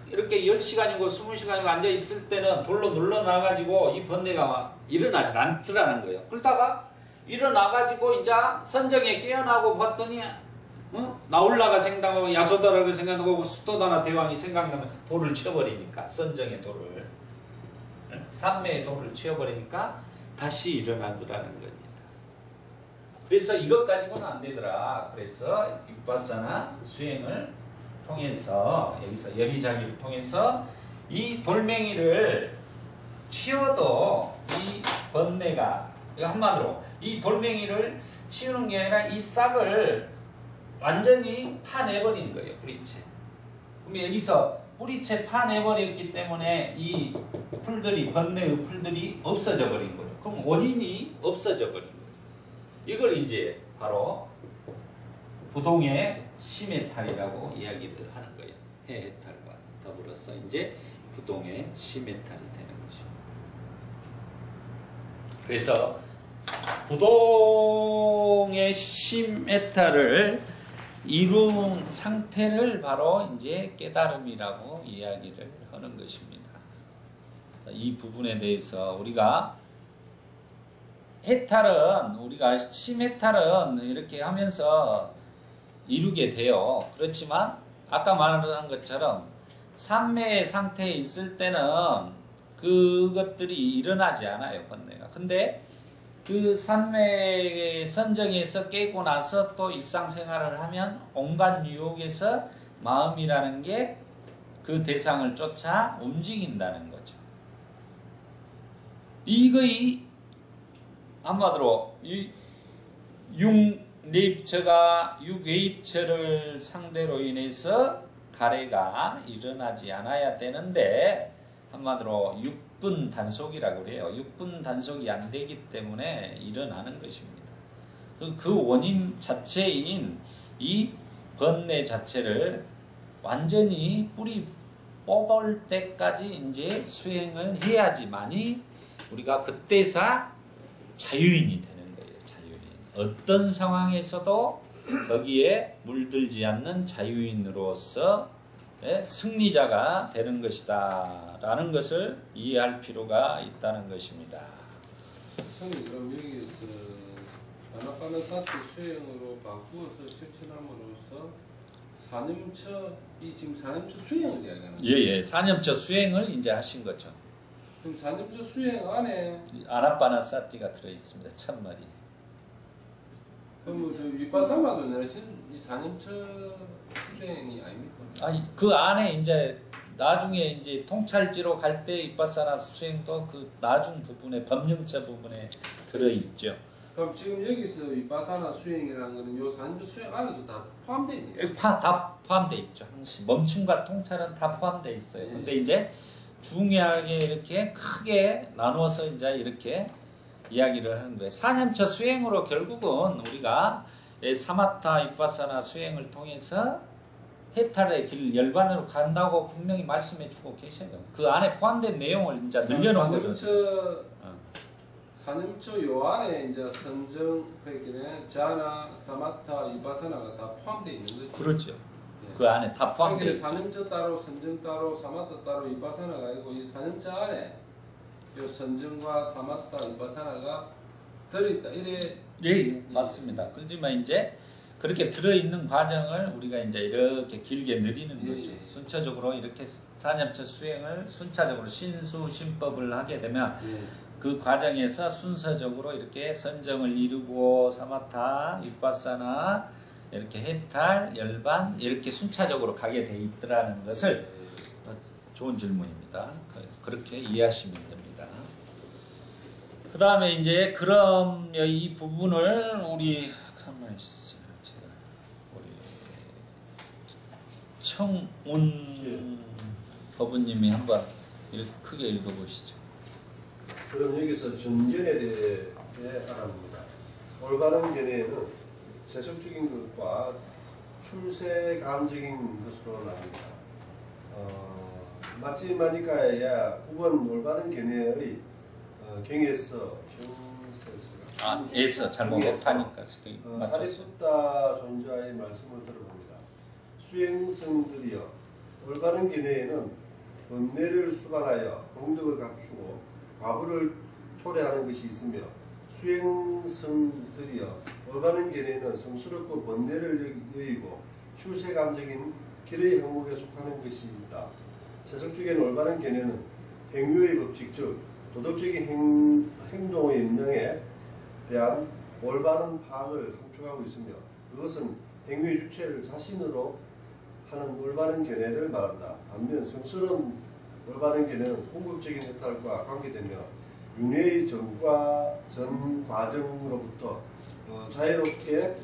이렇게 10시간이고 20시간이고 앉아있을 때는 돌로 눌러놔가지고 이 번뇌가 일어나질 않더라는 거예요. 그러다가 일어나가지고 이제 선정에 깨어나고 봤더니 나올라가 생각하고 야소다라고 생각하고 수도다나 대왕이 생각나면 돌을 치워버리니까 선정의 돌을 삼매의 돌을 치워버리니까 다시 일어나더라는 겁니다. 그래서 이것 가지고는 안 되더라. 그래서 윗바사나 수행을 통해서 여기서 열의자기를 통해서 이 돌멩이를 치워도 이 번뇌가 한마디로 이 돌멩이를 치우는 게 아니라 이 싹을 완전히 파내버리는 거예요. 뿌리채. 그럼 여기서 뿌리채 파내버렸기 때문에 이 풀들이 번뇌의 풀들이 없어져 버린 거죠. 그럼 원인이 없어져 버린 거예요. 이걸 이제 바로 부동의 심해탈이라고 이야기를 하는 거예요. 해해탈과 더불어서 이제 부동의 심해탈이 되는 것입니다. 그래서 부동의 심해탈을 이룬 상태를 바로 이제 깨달음이라고 이야기를 하는 것입니다. 이 부분에 대해서 우리가 해탈은 우리가 심해탈은 이렇게 하면서 이루게 돼요. 그렇지만 아까 말한 것처럼 삼매의 상태에 있을 때는 그것들이 일어나지 않아요. 번뇌가. 근데 그 삼매의 선정에서 깨고 나서 또 일상생활을 하면 온갖 유혹에서 마음이라는 게 그 대상을 쫓아 움직인다는 거죠. 이거이 한마디로 이 육내입처가 육외입처를 상대로 인해서 가래가 일어나지 않아야 되는데 한마디로 육분 단속이라고 그래요. 육분 단속이 안 되기 때문에 일어나는 것입니다. 그 원인 자체인 이 번뇌 자체를 완전히 뿌리 뽑을 때까지 이제 수행을 해야지만이 우리가 그때서 자유인이 되는 거예요. 자유인. 어떤 상황에서도 거기에 물들지 않는 자유인으로서 승리자가 되는 것이다 라는 것을 이해할 필요가 있다는 것입니다. 선생님 그럼 여기서 아나파나사티 수행으로 바꾸어서 실천함으로써 사념처 이 지금 사념처 수행을 이야기하는 거예요? 예예. 사념처 수행을 이제 하신 거죠. 그럼 사념처 수행 안에 아나파나사티가 들어 있습니다. 1000마리. 그럼 저 윗바사나도 내신 이 사념처 수행이 아닙니까? 아니 그 안에 이제 나중에 이제 통찰지로 갈 때 윗바사나 수행도 그 나중 부분에 법령처 부분에 들어 있죠. 그럼 지금 여기서 윗바사나 수행이라는 거는 요 사념처 수행 안에도 다 포함되어 있네요. 다 포함되어 있죠. 항시 멈춤과 통찰은 다 포함되어 있어요. 근데 이제 중요하게 이렇게 크게 나누어서 이제 이렇게 이야기를 하는 거예요. 사념처 수행으로 결국은 우리가 사마타 윗바사나 수행을 통해서 해탈의 길 열반으로 간다고 분명히 말씀해 주고 계셔요. 그 안에 포함된 내용을 이제 늘려놓은 거죠. 사념처 요 안에 이제 선정 그러니까 자나 사마타 윗바사나가 다 포함되어 있는 거죠. 그렇죠. 그 안에 다 포함되어 있죠. 사념처 따로 선정 따로 사마타 따로 윗바사나가 아니고 이 사념처 안에 요 선정과 사마타 윗바사나가 들어있다. 이래 예, 맞습니다. 그렇지만 이제 그렇게 들어있는 과정을 우리가 이제 이렇게 길게 느리는 거죠. 순차적으로 이렇게 사념처 수행을 순차적으로 신수신법을 하게 되면 그 과정에서 순서적으로 이렇게 선정을 이루고 사마타, 윗바사나 이렇게 해탈, 열반 이렇게 순차적으로 가게 돼 있더라는 것을 좋은 질문입니다. 그렇게 이해하시면 됩니다. 그 다음에 이제 그럼 이 부분을 우리 가만히 있어요. 제가 우리 청운 법원님이 한번 크게 읽어보시죠. 그럼 여기서 전견에 대해 알아봅니다. 올바른 견해는 세속적인 것과 출세감적인 것으로 나뉩니다. 마치 마니카야 9번 올바른 견해의 경에서 형세서가 에서 잘못 못하니까 맞췄어. 사리푸타 존자의 말씀을 들어봅니다. 수행성들이여 올바른 견해에는 번뇌를 수반하여 공덕을 갖추고 과부를 초래하는 것이 있으며 수행성들이여 올바른 견해에는 성스럽고 번뇌를 여의고 출세감적인 길의 항목에 속하는 것이 있다. 세속적인 올바른 견해는 행위의 법칙 즉 도덕적인 행동의 역량에 대한 올바른 파악을 함축하고 있으며 그것은 행위의 주체를 자신으로 하는 올바른 견해를 말한다. 반면 성스러운 올바른 견해는 궁극적인 해탈과 관계되며 윤회의 전 과정으로부터 자유롭게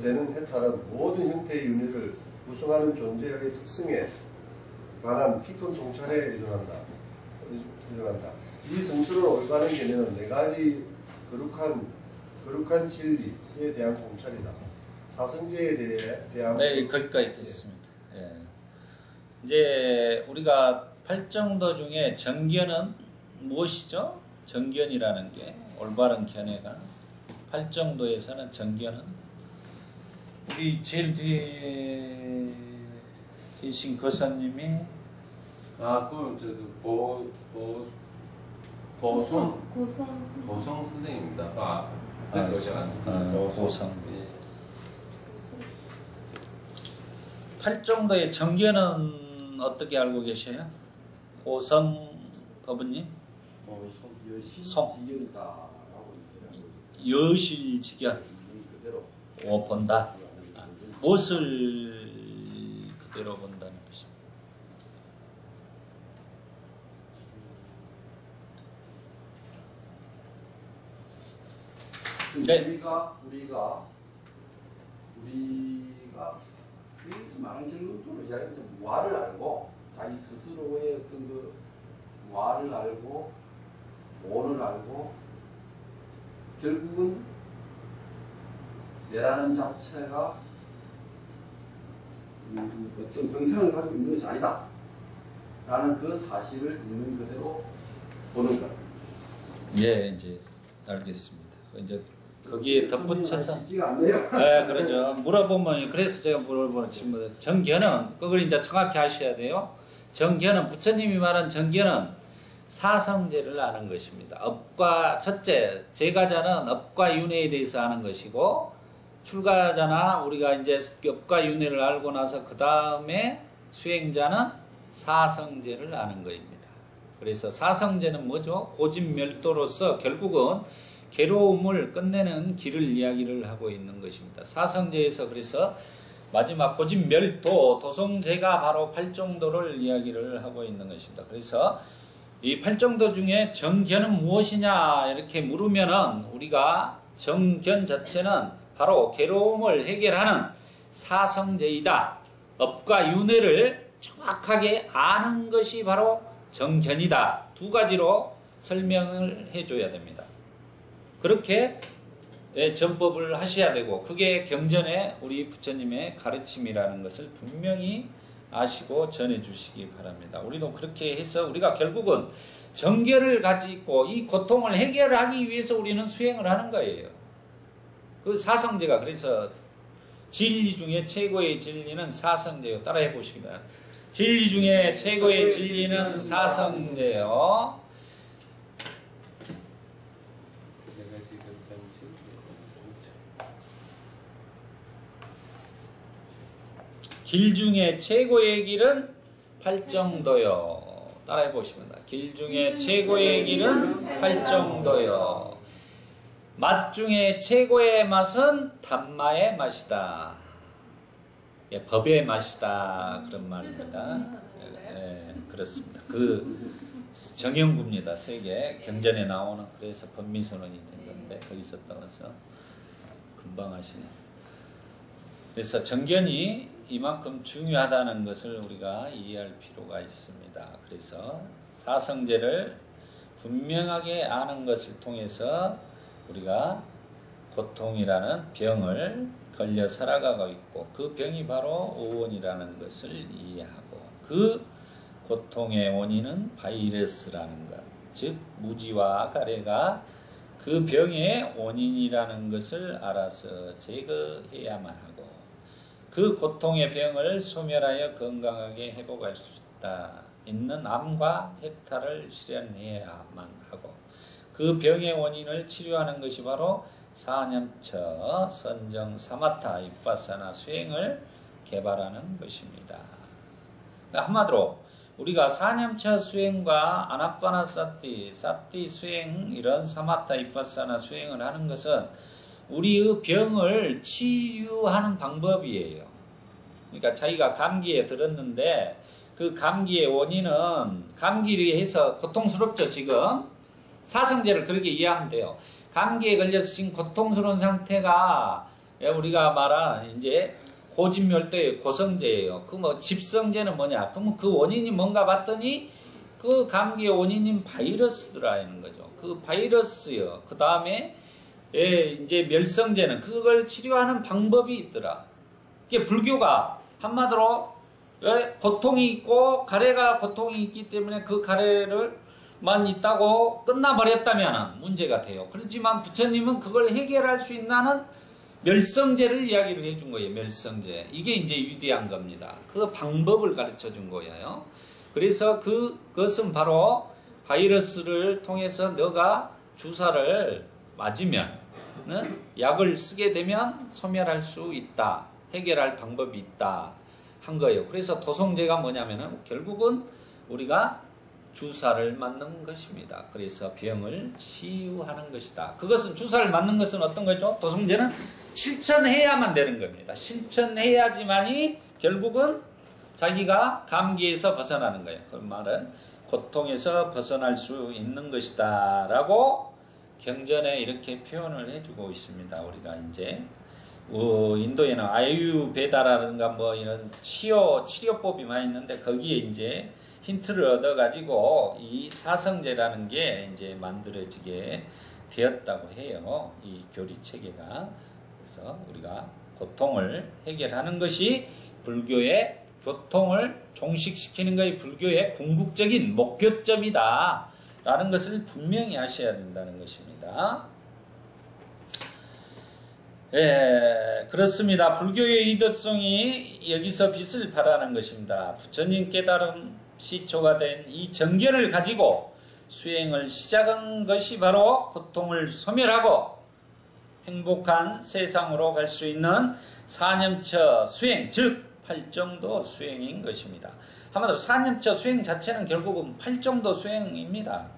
되는 해탈은 모든 형태의 윤회를 구성하는 존재의 특성에 관한 깊은 통찰에 일어난다. 이 성스러운 올바른 견해는 네 가지 거룩한 진리에 대한 통찰이다. 사성제에 대한 네, 거기까지 됐습니다. 예. 이제 우리가 팔정도 중에 정견은 무엇이죠? 정견이라는 게 올바른 견해가 팔정도에서는 정견은 우리 제일 뒤에 계신 거사님이 그건 고성 선생님입니다. 고성. 팔정도의 정견은 어떻게 알고 계셔요? 고성 어부님? 여실지견 본다. 무엇을 그대로 본다는 것입니다. 네. 우리가 여기서 말한 결론적으로 이야기하면 와를 알고 자기 스스로의 어떤 그 와를 알고 오를 알고 결국은 내라는 자체가 어떤 병상을 가지고 있는 것이 아니다 라는 그 사실을 있는 그대로 보는 것. 예, 이제 알겠습니다. 이제 거기에 덧붙여서 않네요. 네, 그러죠. 물어보면 그래서 제가 물어보는 질문 정견은 그걸 이제 정확히 하셔야 돼요. 정견은 부처님이 말한 정견은 사성제를 아는 것입니다. 업과 첫째 제가자는 업과 윤회에 대해서 아는 것이고 출가자나 우리가 이제 업과 윤회를 알고 나서 그 다음에 수행자는 사성제를 아는 것입니다. 그래서 사성제는 뭐죠? 고진멸도로서 결국은 괴로움을 끝내는 길을 이야기를 하고 있는 것입니다. 사성제에서 그래서 마지막 고진멸도 도성제가 바로 팔정도를 이야기를 하고 있는 것입니다. 그래서 이 팔정도 중에 정견은 무엇이냐 이렇게 물으면은 우리가 정견 자체는 바로 괴로움을 해결하는 사성제이다. 업과 윤회를 정확하게 아는 것이 바로 정견이다. 두 가지로 설명을 해줘야 됩니다. 그렇게 전법을 하셔야 되고 그게 경전의 우리 부처님의 가르침이라는 것을 분명히 아시고 전해주시기 바랍니다. 우리도 그렇게 해서 우리가 결국은 정견을 가지고 이 고통을 해결하기 위해서 우리는 수행을 하는 거예요. 그 사성제가 그래서 진리 중에 최고의 진리는 사성제요. 따라해 보시기 바랍니다. 진리 중에 최고의 진리는 사성제요. 길 중에 최고의 길은 팔정도요. 따라해 보시면 길 중에 최고의 길은 팔정도요. 맛 중에 최고의 맛은 단마의 맛이다. 예, 법의 맛이다. 그런 말입니다. 예. 그렇습니다. 그 정형구입니다. 세계 경전에 나오는 그래서 법미선언이 된 건데 거기서 따라서 금방 하시네. 그래서 정견이 이만큼 중요하다는 것을 우리가 이해할 필요가 있습니다. 그래서 사성제를 분명하게 아는 것을 통해서 우리가 고통이라는 병을 걸려 살아가고 있고 그 병이 바로 오온이라는 것을 이해하고 그 고통의 원인은 바이러스라는 것, 즉 무지와 가래가 그 병의 원인이라는 것을 알아서 제거해야만 하고 그 고통의 병을 소멸하여 건강하게 회복할 수 있는 암과 해탈을 실현해야만 하고 그 병의 원인을 치료하는 것이 바로 사념처, 선정, 사마타, 입바사나 수행을 개발하는 것입니다. 한마디로 우리가 사념처 수행과 아나빠나 사티 수행 이런 사마타, 입바사나 수행을 하는 것은 우리의 병을 치유하는 방법이에요. 그러니까 자기가 감기에 들었는데 그 감기의 원인은 감기를 해서 고통스럽죠. 지금 사성제를 그렇게 이해하면 돼요. 감기에 걸려서 지금 고통스러운 상태가 우리가 말한 이제 고집멸도의 고성제예요. 그 뭐 집성제는 뭐냐? 그러면 그 원인이 뭔가 봤더니 그 감기의 원인인 바이러스라는 거죠. 그 바이러스요. 그 다음에 이제 멸성제는 그걸 치료하는 방법이 있더라. 이게 불교가 한마디로 고통이 있고 가래가 고통이 있기 때문에 그 가래를만 있다고 끝나버렸다면 문제가 돼요. 그렇지만 부처님은 그걸 해결할 수 있는 멸성제를 이야기를 해준 거예요. 멸성제. 이게 이제 위대한 겁니다. 그 방법을 가르쳐 준 거예요. 그래서 그것은 바로 바이러스를 통해서 너가 주사를 맞으면 약을 쓰게 되면 소멸할 수 있다. 해결할 방법이 있다. 한 거예요. 그래서 도성제가 뭐냐면은 결국은 우리가 주사를 맞는 것입니다. 그래서 병을 치유하는 것이다. 그것은 주사를 맞는 것은 어떤 거죠? 도성제는 실천해야만 되는 겁니다. 실천해야지만이 결국은 자기가 감기에서 벗어나는 거예요. 그 말은 고통에서 벗어날 수 있는 것이다 라고 경전에 이렇게 표현을 해주고 있습니다. 우리가 이제 인도에는 아유베다라든가 뭐 이런 치료법이 많이 있는데 거기에 이제 힌트를 얻어가지고 이 사성제라는 게 이제 만들어지게 되었다고 해요. 이 교리 체계가. 그래서 우리가 고통을 해결하는 것이 불교의 고통을 종식시키는 것이 불교의 궁극적인 목표점이다. 라는 것을 분명히 아셔야 된다는 것입니다. 그렇습니다. 불교의 의도성이 여기서 빛을 발하는 것입니다. 부처님 깨달음 시초가 된 이 정견을 가지고 수행을 시작한 것이 바로 고통을 소멸하고 행복한 세상으로 갈 수 있는 사념처 수행, 즉 팔정도 수행인 것입니다. 한마디로 사념처 수행 자체는 결국은 팔정도 수행입니다.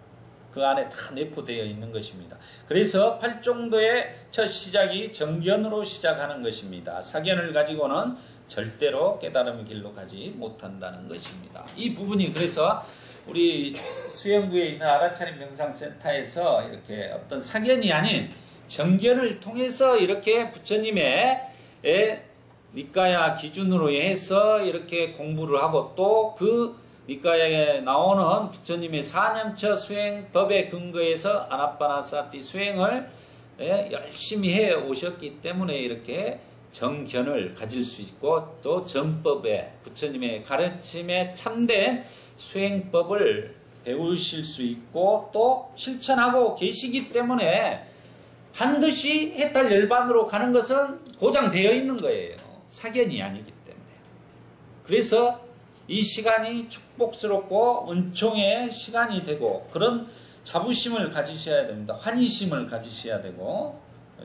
그 안에 다 내포되어 있는 것입니다. 그래서 팔정도의 첫 시작이 정견으로 시작하는 것입니다. 사견을 가지고는 절대로 깨달음의 길로 가지 못한다는 것입니다. 이 부분이 그래서 우리 수영구에 있는 알아차림 명상센터에서 이렇게 어떤 사견이 아닌 정견을 통해서 이렇게 부처님의 니까야 기준으로 해서 이렇게 공부를 하고 또 그 니까야에 나오는 부처님의 사념처 수행법에 근거해서 아나빠나사티 수행을 열심히 해 오셨기 때문에 이렇게 정견을 가질 수 있고 또 정법에 부처님의 가르침에 참된 수행법을 배우실 수 있고 또 실천하고 계시기 때문에 반드시 해탈 열반으로 가는 것은 보장되어 있는 거예요. 사견이 아니기 때문에. 그래서 이 시간이 축복스럽고 은총의 시간이 되고 그런 자부심을 가지셔야 됩니다. 환희심을 가지셔야 되고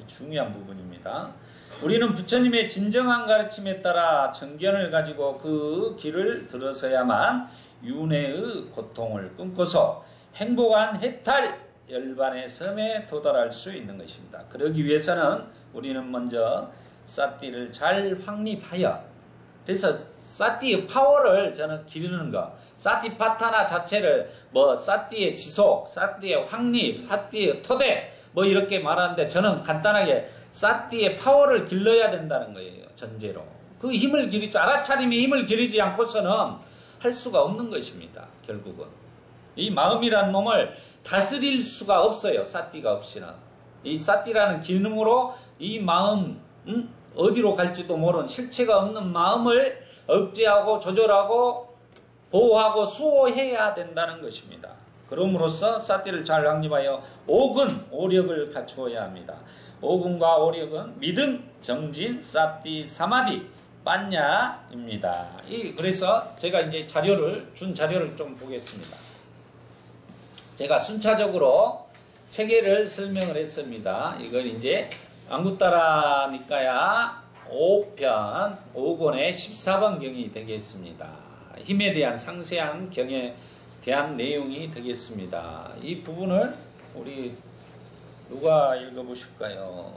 중요한 부분입니다. 우리는 부처님의 진정한 가르침에 따라 정견을 가지고 그 길을 들어서야만 윤회의 고통을 끊고서 행복한 해탈 열반의 섬에 도달할 수 있는 것입니다. 그러기 위해서는 우리는 먼저 사띠를 잘 확립하여 그래서 사티의 파워를 저는 기르는 거. 사티파타나 자체를 뭐 사티의 지속, 사티의 확립, 사티의 토대 뭐 이렇게 말하는데 저는 간단하게 사티의 파워를 길러야 된다는 거예요. 전제로. 그 힘을 기르지, 알아차림의 힘을 기르지 않고서는 할 수가 없는 것입니다. 결국은. 이 마음이라는 놈을 다스릴 수가 없어요. 사티가 없이는. 이 사티라는 기능으로 이 마음, 어디로 갈지도 모르는 실체가 없는 마음을 억제하고 조절하고 보호하고 수호해야 된다는 것입니다. 그럼으로써 사티를 잘 확립하여 오근, 오력을 갖추어야 합니다. 오근과 오력은 믿음, 정진, 사티, 사마디, 빠냐입니다. 그래서 제가 이제 준 자료를 좀 보겠습니다. 제가 순차적으로 체계를 설명을 했습니다. 이걸 이제 안구따라 니까야 5편 5권의 14번경이 되겠습니다. 힘에 대한 상세한 경에 대한 내용이 되겠습니다. 이 부분을 우리 누가 읽어보실까요?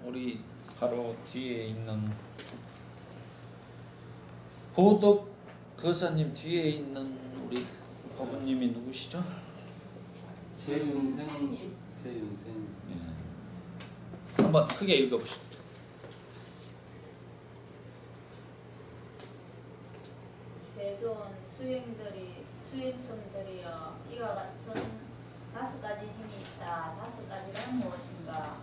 우리 바로 뒤에 있는 보덕 거사님 뒤에 있는 우리 법무님이 누구시죠? 최윤생. 예. 한번 크게 읽어보시죠. 세존 수행선들이여 이와 같은 5가지 힘이 있다. 5가지란 무엇인가?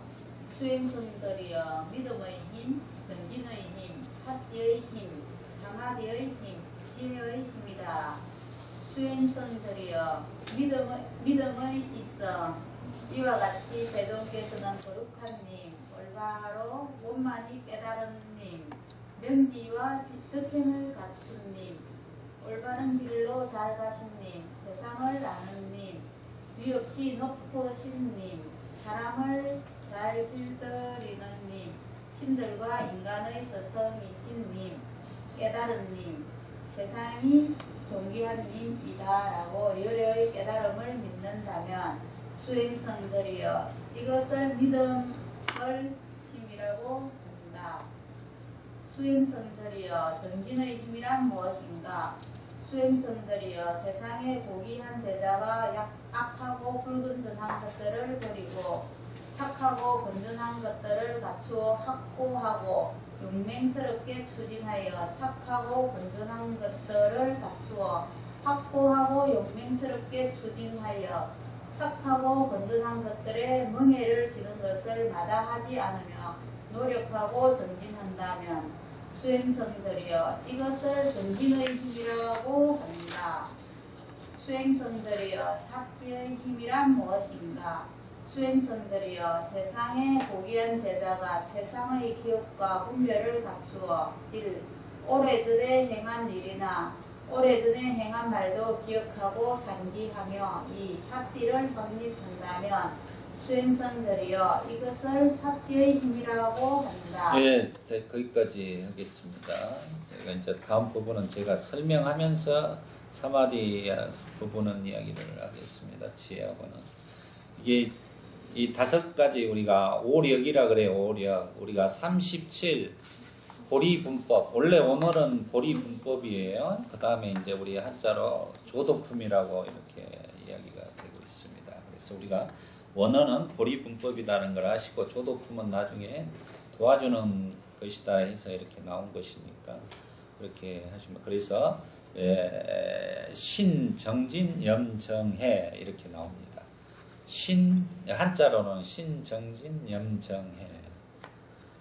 수행선들이여 믿음의 힘, 정진의 힘, 사티의 힘, 사마디의 힘, 진의 힘이다. 수행선들이여 믿음의 있어 이와 같이 세존께서는 거룩한 님, 올바로 원만히 깨달은 님, 명지와 득행을 갖춘 님, 올바른 길로 잘 가신 님, 세상을 아는 님, 위없이 높으신 님, 사람을 잘 길들이는 님, 신들과 인간의 스승이신 님, 깨달은 님, 세상이 존귀한 님이다라고 열의 깨달음을 믿는다면 수행성들이여 이것을 믿음을 힘이라고 한다. 수행성들이여 정진의 힘이란 무엇인가? 수행성들이여 세상에 고귀한 제자가 악하고 불건전한 것들을 버리고 착하고 건전한 것들을 갖추어 확고하고 용맹스럽게 추진하여 착하고 건전한 것들을 갖추어 확고하고 용맹스럽게 추진하여 착하고 건전한 것들에 멍해를 지는 것을 마다하지 않으며 노력하고 전진한다면 수행성들이여 이것을 전진의 힘이라고 한다. 수행성들이여 사티의 힘이란 무엇인가? 수행성들이여 세상에 고귀한 제자가 세상의 기업과 분별을 갖추어 1. 오래전에 행한 일이나 오래전에 행한 말도 기억하고 상기하며 2. 사티를 확립한다면 수행성들이여 이것을 사티의 힘이라고 한다. 네, 거기까지 하겠습니다. 제가 이제 다음 부분은 제가 설명하면서 사마디 부분은 이야기를 하겠습니다. 지혜하고는 이게 이 5가지 우리가 오력이라 그래요. 오력. 우리가 37 보리분법. 원래 오늘은 보리분법이에요. 그 다음에 이제 우리 한자로 조도품이라고 이렇게 이야기가 되고 있습니다. 그래서 우리가 원어는 보리분법이라는 걸 아시고 조도품은 나중에 도와주는 것이다 해서 이렇게 나온 것이니까 그렇게 하시면 그래서 신정진 염정해 이렇게 나옵니다. 한자로는 신정진 염정해.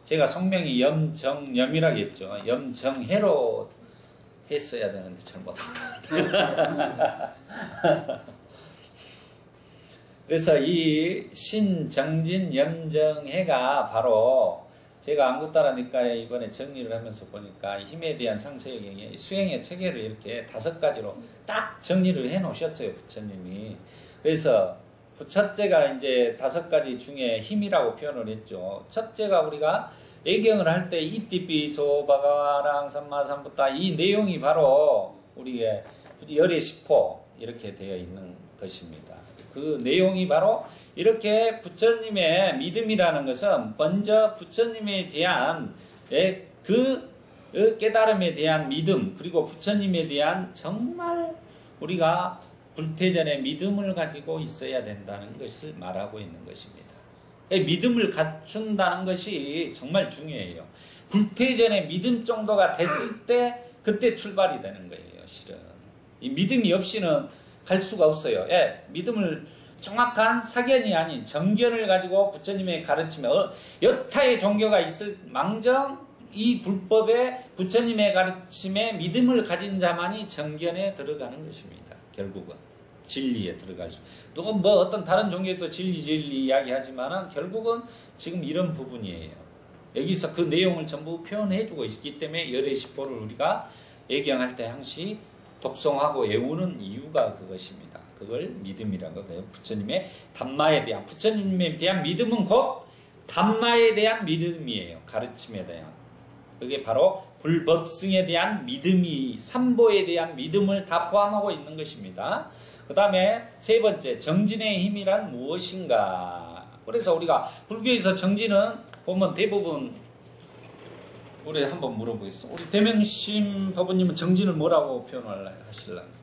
제가 성명이 염정염이라고 했죠. 염정해로 했어야 되는데 잘못한 것 같아요. 그래서 이 신정진 염정해가 바로 제가 안구따라니까 이번에 정리를 하면서 보니까 힘에 대한 상세경에 수행의 체계를 이렇게 5가지로 딱 정리를 해 놓으셨어요. 부처님이. 그래서 첫째가 이제 5가지 중에 힘이라고 표현을 했죠. 첫째가 우리가 애경을 할 때 이띠비소 바가랑 삼마삼부타 이 내용이 바로 우리의 열의 시포 이렇게 되어 있는 것입니다. 그 내용이 바로 이렇게 부처님의 믿음이라는 것은 먼저 부처님에 대한 그 깨달음에 대한 믿음, 그리고 부처님에 대한 정말 우리가 불태전의 믿음을 가지고 있어야 된다는 것을 말하고 있는 것입니다. 믿음을 갖춘다는 것이 정말 중요해요. 불태전의 믿음 정도가 됐을 때 그때 출발이 되는 거예요. 실은 이 믿음이 없이는 갈 수가 없어요. 믿음을 정확한 사견이 아닌 정견을 가지고 부처님의 가르침에 여타의 종교가 있을 망정 이 불법에 부처님의 가르침에 믿음을 가진 자만이 정견에 들어가는 것입니다. 결국은 진리에 들어갈 수. 또 뭐 어떤 다른 종교에도 진리 이야기하지만은 결국은 지금 이런 부분이에요. 여기서 그 내용을 전부 표현해주고 있기 때문에 열의 십보를 우리가 예경할 때 항시 독송하고 외우는 이유가 그것입니다. 그걸 믿음이라고 해요. 부처님의 담마에 대한, 부처님에 대한 믿음은 곧 담마에 대한 믿음이에요. 가르침에 대한. 그게 바로 불법승에 대한 믿음이, 삼보에 대한 믿음을 다 포함하고 있는 것입니다. 그 다음에 세 번째, 정진의 힘이란 무엇인가. 그래서 우리가 불교에서 정진은 보면 대부분 우리 한번 물어보겠습니다. 우리 대명심 법원님은 정진을 뭐라고 표현을 하실랍니까?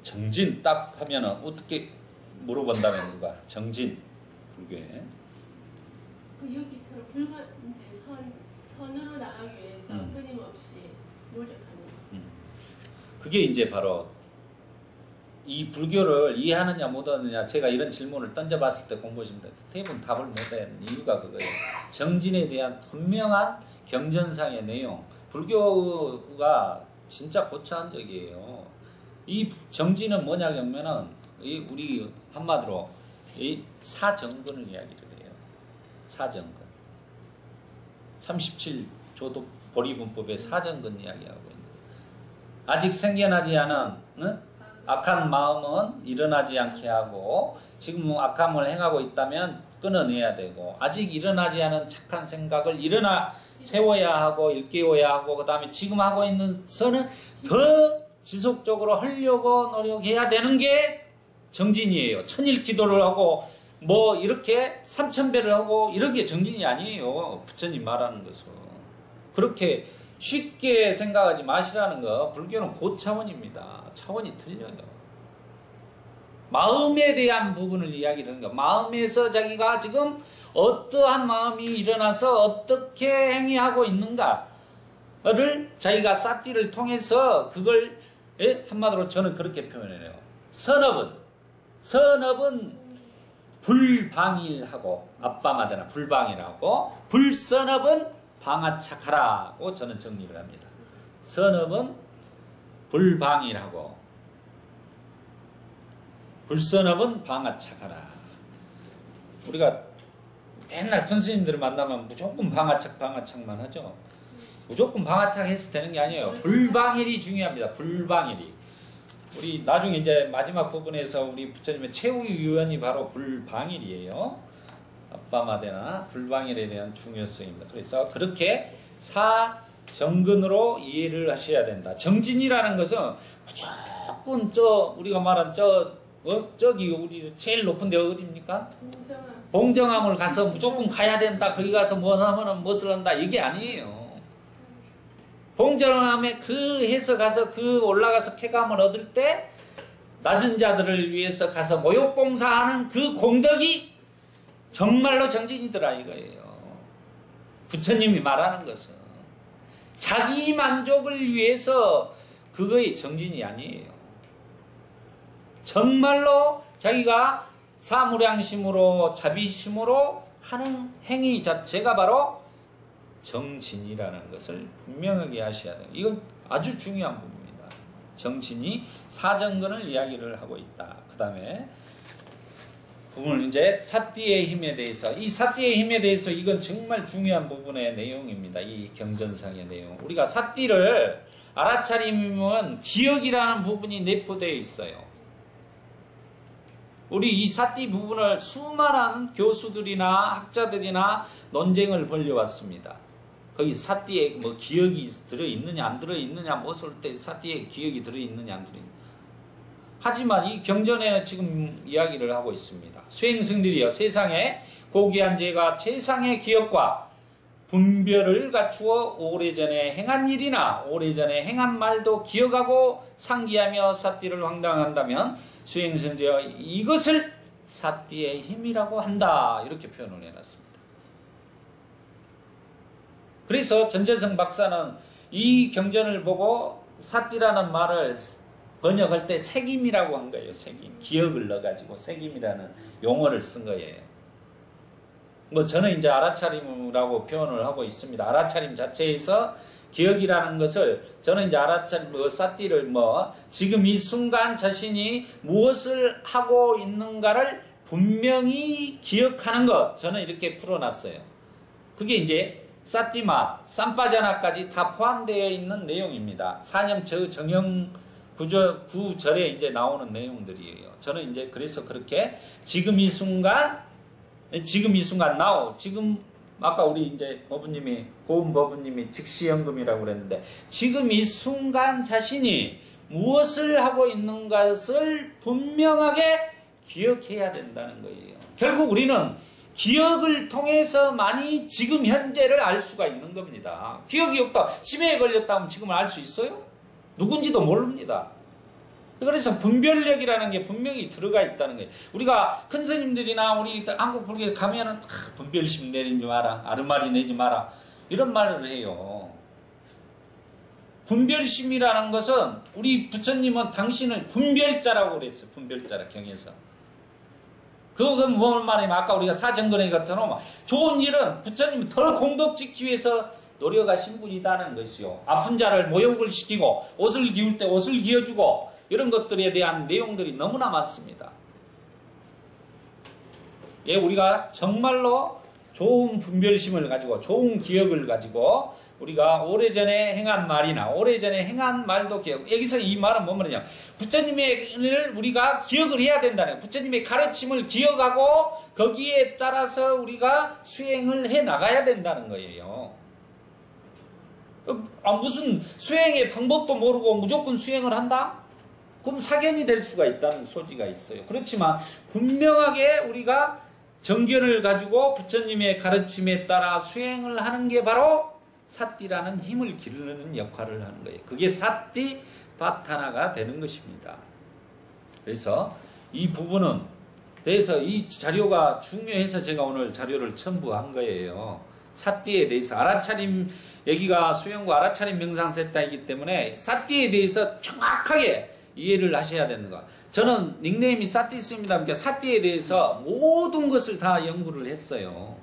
정진 딱 하면은 어떻게 물어본다면 누가 정진 불교에 그 여기처럼 붉은 이제 선으로 나가기 위해서 끊임없이 노력하는 것. 그게 이제 바로 이 불교를 이해하느냐 못하느냐 제가 이런 질문을 던져봤을 때 공부하시면 대부분 답을 못하는 이유가 그거예요. 정진에 대한 분명한 경전상의 내용. 불교가 진짜 고차원적이에요. 이 정진은 뭐냐면은 우리 한마디로 이 사정근을 이야기를 해요. 사정근. 37조도 보리분법의 사정근 이야기하고 있는 거예요. 아직 생겨나지 않은 악한 마음은 일어나지 않게 하고 지금 악함을 행하고 있다면 끊어내야 되고 아직 일어나지 않은 착한 생각을 세워야 하고 일깨워야 하고 그 다음에 지금 하고 있는 선은 더 지속적으로 하려고 노력해야 되는 게 정진이에요. 천일 기도를 하고 뭐 이렇게 3000배를 하고 이런 게 정진이 아니에요. 부처님 말하는 것은. 그렇게 쉽게 생각하지 마시라는 거. 불교는 고차원입니다. 차원이 틀려요. 마음에 대한 부분을 이야기를 하는 거. 마음에서 자기가 지금 어떠한 마음이 일어나서 어떻게 행위하고 있는가를 자기가 사띠를 통해서 그걸 한마디로 저는 그렇게 표현해요. 선업은 불방일하고 아빠마다나 불방일하고 불선업은 방아착하라고 저는 정리를 합니다. 선업은 불방일하고 불선업은 방아착하라. 우리가 맨날 큰 스님들을 만나면 무조건 방아착만 하죠. 무조건 방아착해서 되는 게 아니에요. 불방일이 중요합니다. 불방일이. 우리 나중에 이제 마지막 부분에서 우리 부처님의 최후 유언이 바로 불방일이에요. 아빠마대나 불방일에 대한 중요성입니다. 그래서 그렇게 사정근으로 이해를 하셔야 된다. 정진이라는 것은 무조건 우리가 말한 저기 우리 제일 높은 데가 어디입니까? 봉정암을 가서 무조건 가야 된다. 거기 가서 뭐 하면은 무엇을 한다. 이게 아니에요. 봉정암에 그 해서 가서 그 올라가서 쾌감을 얻을 때 낮은 자들을 위해서 가서 모욕봉사하는 그 공덕이 정말로 정진이더라 이거예요. 부처님이 말하는 것은 자기 만족을 위해서 그거의 정진이 아니에요. 정말로 자기가 사무량심으로 자비심으로 하는 행위 자체가 바로 정진이라는 것을 분명하게 하셔야 돼요. 이건 아주 중요한 부분입니다. 정진이 사정근을 이야기를 하고 있다. 그 다음에 부분을 이제 사띠의 힘에 대해서 이 사띠의 힘에 대해서 이건 정말 중요한 부분의 내용입니다. 이 경전상의 내용. 우리가 사띠를 알아차리면 기억이라는 부분이 내포되어 있어요. 우리 이 사띠 부분을 수많은 교수들이나 학자들이나 논쟁을 벌여왔습니다. 거기 사띠에 뭐 기억이 들어있느냐 안 들어있느냐 무엇을 때 사띠에 기억이 들어있느냐 안 들어있느냐. 하지만 이 경전에 지금 이야기를 하고 있습니다. 수행승들이여 세상에 고귀한 제가 최상의 기억과 분별을 갖추어 오래전에 행한 일이나 오래전에 행한 말도 기억하고 상기하며 삿띠를 황당한다면 수행선지여 이것을 삿띠의 힘이라고 한다. 이렇게 표현을 해놨습니다. 그래서 전재성 박사는 이 경전을 보고 삿띠라는 말을 번역할 때 새김이라고 한 거예요. 새김. 기억을 넣어가지고 새김이라는 용어를 쓴 거예요. 뭐 저는 이제 알아차림이라고 표현을 하고 있습니다. 알아차림 자체에서 기억이라는 것을 저는 이제 알아차림 삿띠를 지금 이 순간 자신이 무엇을 하고 있는가를 분명히 기억하는 것, 저는 이렇게 풀어놨어요. 그게 이제 삿띠맛, 쌈빠자나까지 다 포함되어 있는 내용입니다. 사념처 정형 구절에 이제 나오는 내용들이에요. 저는 이제 그래서 그렇게 지금 이 순간 now, 지금 아까 우리 이제 고은 법부님이 즉시연금이라고 그랬는데 지금 이 순간 자신이 무엇을 하고 있는 것을 분명하게 기억해야 된다는 거예요. 결국 우리는 기억을 통해서만이 지금 현재를 알 수가 있는 겁니다. 기억이 없다. 치매에 걸렸다 하면 지금을 알 수 있어요? 누군지도 모릅니다. 그래서 분별력이라는 게 분명히 들어가 있다는 거예요. 우리가 큰 스님들이나 우리 한국 불교에 가면은 분별심 내리지 마라, 아르마리 내지 마라 이런 말을 해요. 분별심이라는 것은 우리 부처님은 당신을 분별자라고 그랬어요. 분별자라 경에서. 그건 뭔 말이냐면 아까 우리가 사정근에 같은 좋은 일은 부처님이 더 공덕 짓기 위해서 노력하신 분이다는 것이요. 아픈 자를 모욕을 시키고 옷을 기울 때 옷을 기어주고 이런 것들에 대한 내용들이 너무나 많습니다. 예, 우리가 정말로 좋은 분별심을 가지고 좋은 기억을 가지고 우리가 오래전에 행한 말이나 오래전에 행한 말도 기억. 여기서 이 말은 뭔 말이냐? 부처님을 우리가 기억을 해야 된다는 거예요. 부처님의 가르침을 기억하고 거기에 따라서 우리가 수행을 해 나가야 된다는 거예요. 무슨 수행의 방법도 모르고 무조건 수행을 한다? 그럼 사견이 될 수가 있다는 소지가 있어요. 그렇지만 분명하게 우리가 정견을 가지고 부처님의 가르침에 따라 수행을 하는 게 바로 삿띠라는 힘을 기르는 역할을 하는 거예요. 그게 삿띠 바타나가 되는 것입니다. 그래서 이 부분은 대해서 이 자료가 중요해서 제가 오늘 자료를 첨부한 거예요. 삿띠에 대해서 알아차림, 여기가 수행과 알아차림 명상세타이기 때문에 삿띠에 대해서 정확하게 이해를 하셔야 되는 거. 저는 닉네임이 삿띠스입니다. 그러니까 삿띠에 대해서 모든 것을 다 연구를 했어요.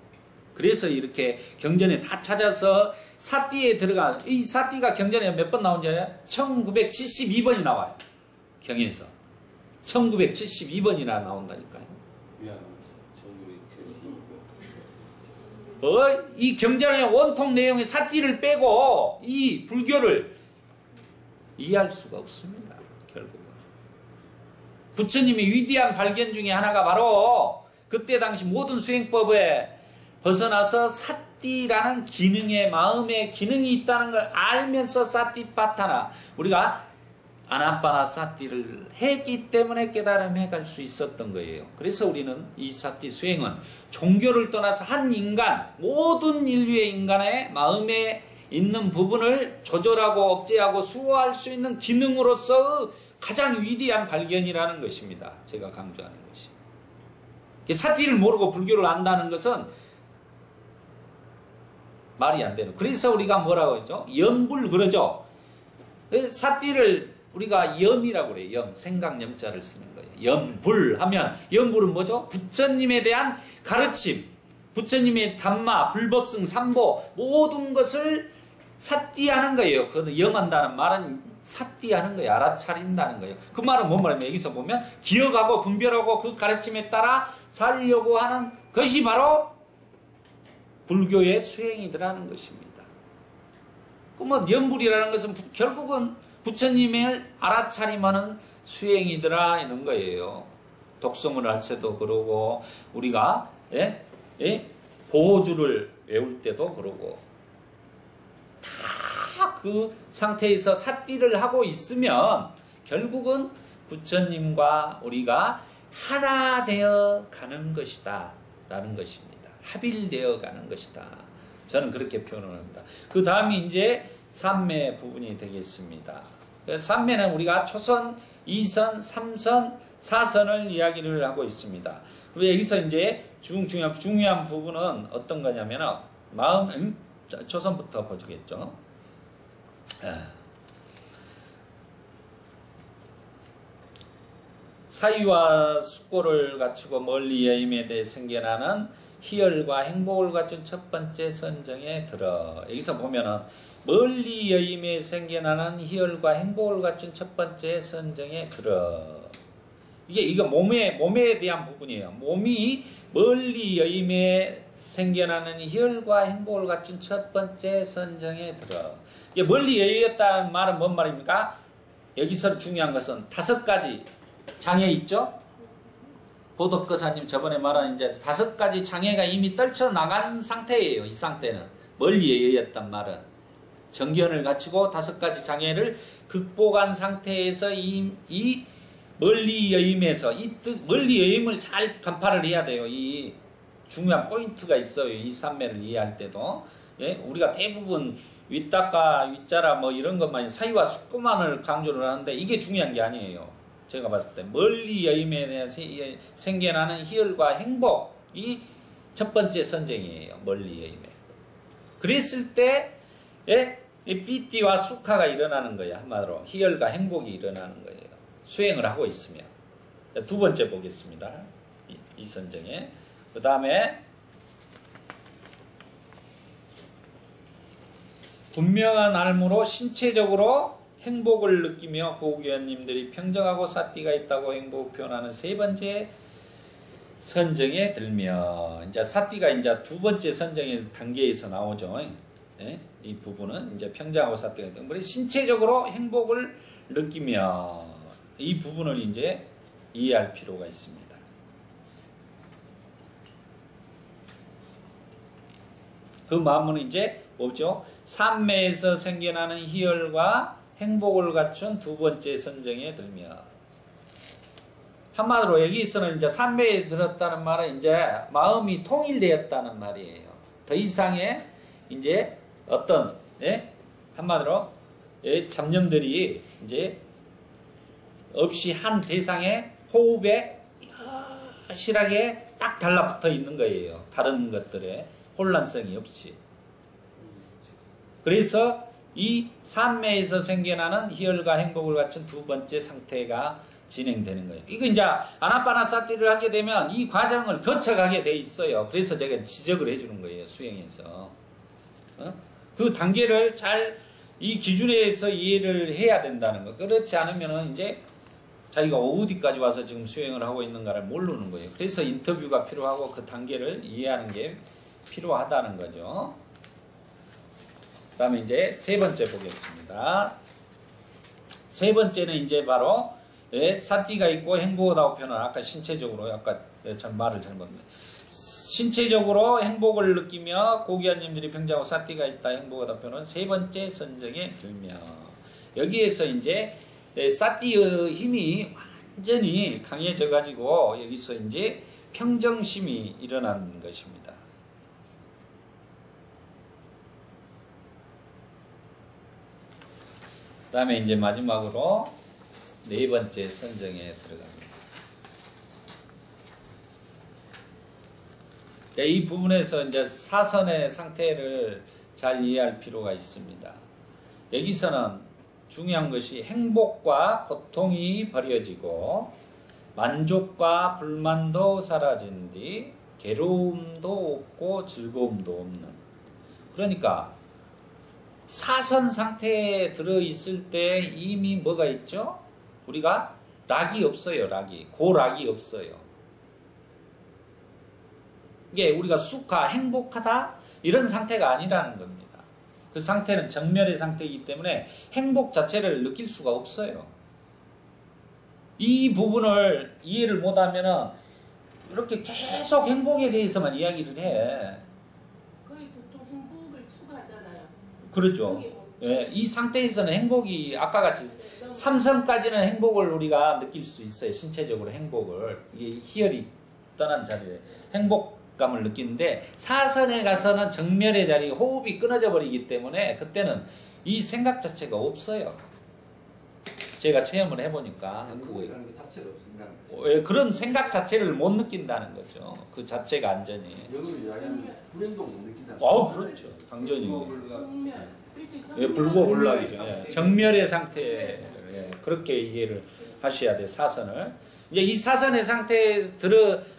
그래서 이렇게 경전에 다 찾아서 삿띠에 들어가. 이 삿띠가 경전에 몇 번 나온지 알아요? 1972번이 나와요. 경에서 1972번이나 나온다니까요. 이 경전의 원통 내용의 삿띠를 빼고 이 불교를 이해할 수가 없습니다. 결국은 부처님의 위대한 발견 중에 하나가 바로 그때 당시 모든 수행법에 벗어나서 삿띠라는 기능의 마음의 기능이 있다는 걸 알면서 삿띠파타나 우리가 아나빠나 삿띠를 했기 때문에 깨달음해 갈 수 있었던 거예요. 그래서 우리는 이 삿띠 수행은 종교를 떠나서 한 인간, 모든 인류의 인간의 마음에 있는 부분을 조절하고 억제하고 수호할 수 있는 기능으로서 가장 위대한 발견이라는 것입니다. 제가 강조하는 것이. 삿띠를 모르고 불교를 안다는 것은 말이 안 되는. 그래서 우리가 뭐라고 하죠? 염불 그러죠. 삿띠를 우리가 염이라고 그래요. 염, 생각염자를 쓰는 거예요. 염불 하면 염불은 뭐죠? 부처님에 대한 가르침, 부처님의 담마, 불법승, 삼보 모든 것을 삿띠하는 거예요. 그 염한다는 말은 삿띠하는 거예요. 알아차린다는 거예요. 그 말은 뭔 말이냐면 여기서 보면 기억하고 분별하고 그 가르침에 따라 살려고 하는 것이 바로 불교의 수행이더라는 것입니다. 그러면 염불이라는 것은 결국은 부처님을 알아차림하는 수행이더라 이런 거예요. 독성을 할 때도 그러고 우리가 보호주를 외울 때도 그러고 다 그 상태에서 삿띠를 하고 있으면 결국은 부처님과 우리가 하나 되어 가는 것이다 라는 것입니다. 합일되어 가는 것이다. 저는 그렇게 표현을 합니다. 그 다음이 이제 삼매 부분이 되겠습니다. 삼매는 우리가 초선, 2선, 3선, 4선을 이야기를 하고 있습니다. 그리고 여기서 이제 중요한 부분은 어떤 거냐면 초선부터 보시겠죠. 사유와 숙고를 갖추고 멀리 여임에 대해 생겨나는 희열과 행복을 갖춘 첫 번째 선정에 들어. 여기서 보면은 멀리 여임에 생겨나는 희열과 행복을 갖춘 첫 번째 선정에 들어. 이거 몸에 대한 부분이에요. 몸이 멀리 여임에 생겨나는 희열과 행복을 갖춘 첫 번째 선정에 들어. 이게 멀리 여임이었다는 말은 뭔 말입니까? 여기서 중요한 것은 5가지 장애 있죠? 보덕거사님 저번에 말한 이제 5가지 장애가 이미 떨쳐나간 상태예요. 이 상태는. 멀리 여였단 말은. 정견을 갖추고 5가지 장애를 극복한 상태에서 이 멀리 여임에서 멀리 여임을 잘 간파를 해야 돼요. 이 중요한 포인트가 있어요. 이 삼매를 이해할 때도. 예? 우리가 대부분 윗닦아, 윗자라 뭐 이런 것만 사유와 숙고만을 강조를 하는데 이게 중요한 게 아니에요. 제가 봤을 때 멀리 여임에 대해서 생겨나는 희열과 행복이 첫 번째 선정이에요. 멀리 여임에. 그랬을 때 이 삐띠와 수카가 일어나는 거예요. 한마디로 희열과 행복이 일어나는 거예요. 수행을 하고 있으면. 두 번째 보겠습니다. 이 선정에. 그 다음에 분명한 알무로 신체적으로 행복을 느끼며 고귀원님들이 평정하고 사띠가 있다고 행복을 표현하는 세 번째 선정에 들며, 이제 사띠가 이제 두 번째 선정의 단계에서 나오죠. 예? 이 부분은 이제 평정하고 사띠가 있다. 우리 신체적으로 행복을 느끼며 이 부분을 이제 이해할 필요가 있습니다. 그 마음은 이제 뭐죠? 삼매에서 생겨나는 희열과 행복을 갖춘 두 번째 선정에 들며, 한마디로 여기서는 이제 삼매에 들었다는 말은 이제 마음이 통일되었다는 말이에요. 더 이상의 이제 어떤 한마디로 잡념들이 이제 없이 한 대상의 호흡에 실하게 딱 달라붙어 있는 거예요. 다른 것들에 혼란성이 없이. 그래서 이 삼매에서 생겨나는 희열과 행복을 갖춘 두 번째 상태가 진행되는 거예요. 이거 이제 아나파나사티를 하게 되면 이 과정을 거쳐가게 돼 있어요. 그래서 제가 지적을 해주는 거예요. 수행에서. 그 단계를 잘 이 기준에서 이해를 해야 된다는 거. 그렇지 않으면은 이제 자기가 어디까지 와서 지금 수행을 하고 있는가를 모르는 거예요. 그래서 인터뷰가 필요하고 그 단계를 이해하는 게 필요하다는 거죠. 그 다음에 이제 세 번째 보겠습니다. 세 번째는 이제 바로 사띠가 있고 행복하다고 표현한, 아까 신체적으로 아까 참 말을 잘못했네. 신체적으로 행복을 느끼며 고귀한님들이 평정하고 사띠가 있다 행복하다 표현은 세 번째 선정에 들며, 여기에서 이제 사띠의 힘이 완전히 강해져 가지고 여기서 이제 평정심이 일어나는 것입니다. 그 다음에 이제 마지막으로 네 번째 선정에 들어갑니다. 이 부분에서 이제 사선의 상태를 잘 이해할 필요가 있습니다. 여기서는 중요한 것이 행복과 고통이 버려지고 만족과 불만도 사라진 뒤 괴로움도 없고 즐거움도 없는, 그러니까 사선 상태에 들어있을 때 이미 뭐가 있죠? 우리가 락이 없어요. 고락이 없어요. 이게 우리가 수카, 행복하다 이런 상태가 아니라는 겁니다. 그 상태는 정멸의 상태이기 때문에 행복 자체를 느낄 수가 없어요. 이 부분을 이해를 못하면 이렇게 계속 행복에 대해서만 이야기를 해. 거의 보통 행복을 추구하잖아요. 그렇죠. 예, 이 상태에서는 행복이 아까 같이 삼성까지는 행복을 우리가 느낄 수 있어요. 신체적으로 행복을. 이게 희열이 떠난 자리에 행복 감을 느끼는데 사선에 가서는 정멸의 자리, 호흡이 끊어져 버리기 때문에 그때는 이 생각 자체가 없어요. 제가 체험을 해보니까 행복이라는 게 자체가 없으니까 그런 생각 자체를 못 느낀다는 거죠. 그 자체가 완전히. 영어로 이야기하면 불행도 못 느낀다는 그렇죠. 당연히. 정멸. 일찍 예, 불고불락이죠. 예, 정멸의 상태. 예, 그렇게 이해를 하셔야 돼요. 사선을. 이제 이 사선의 상태에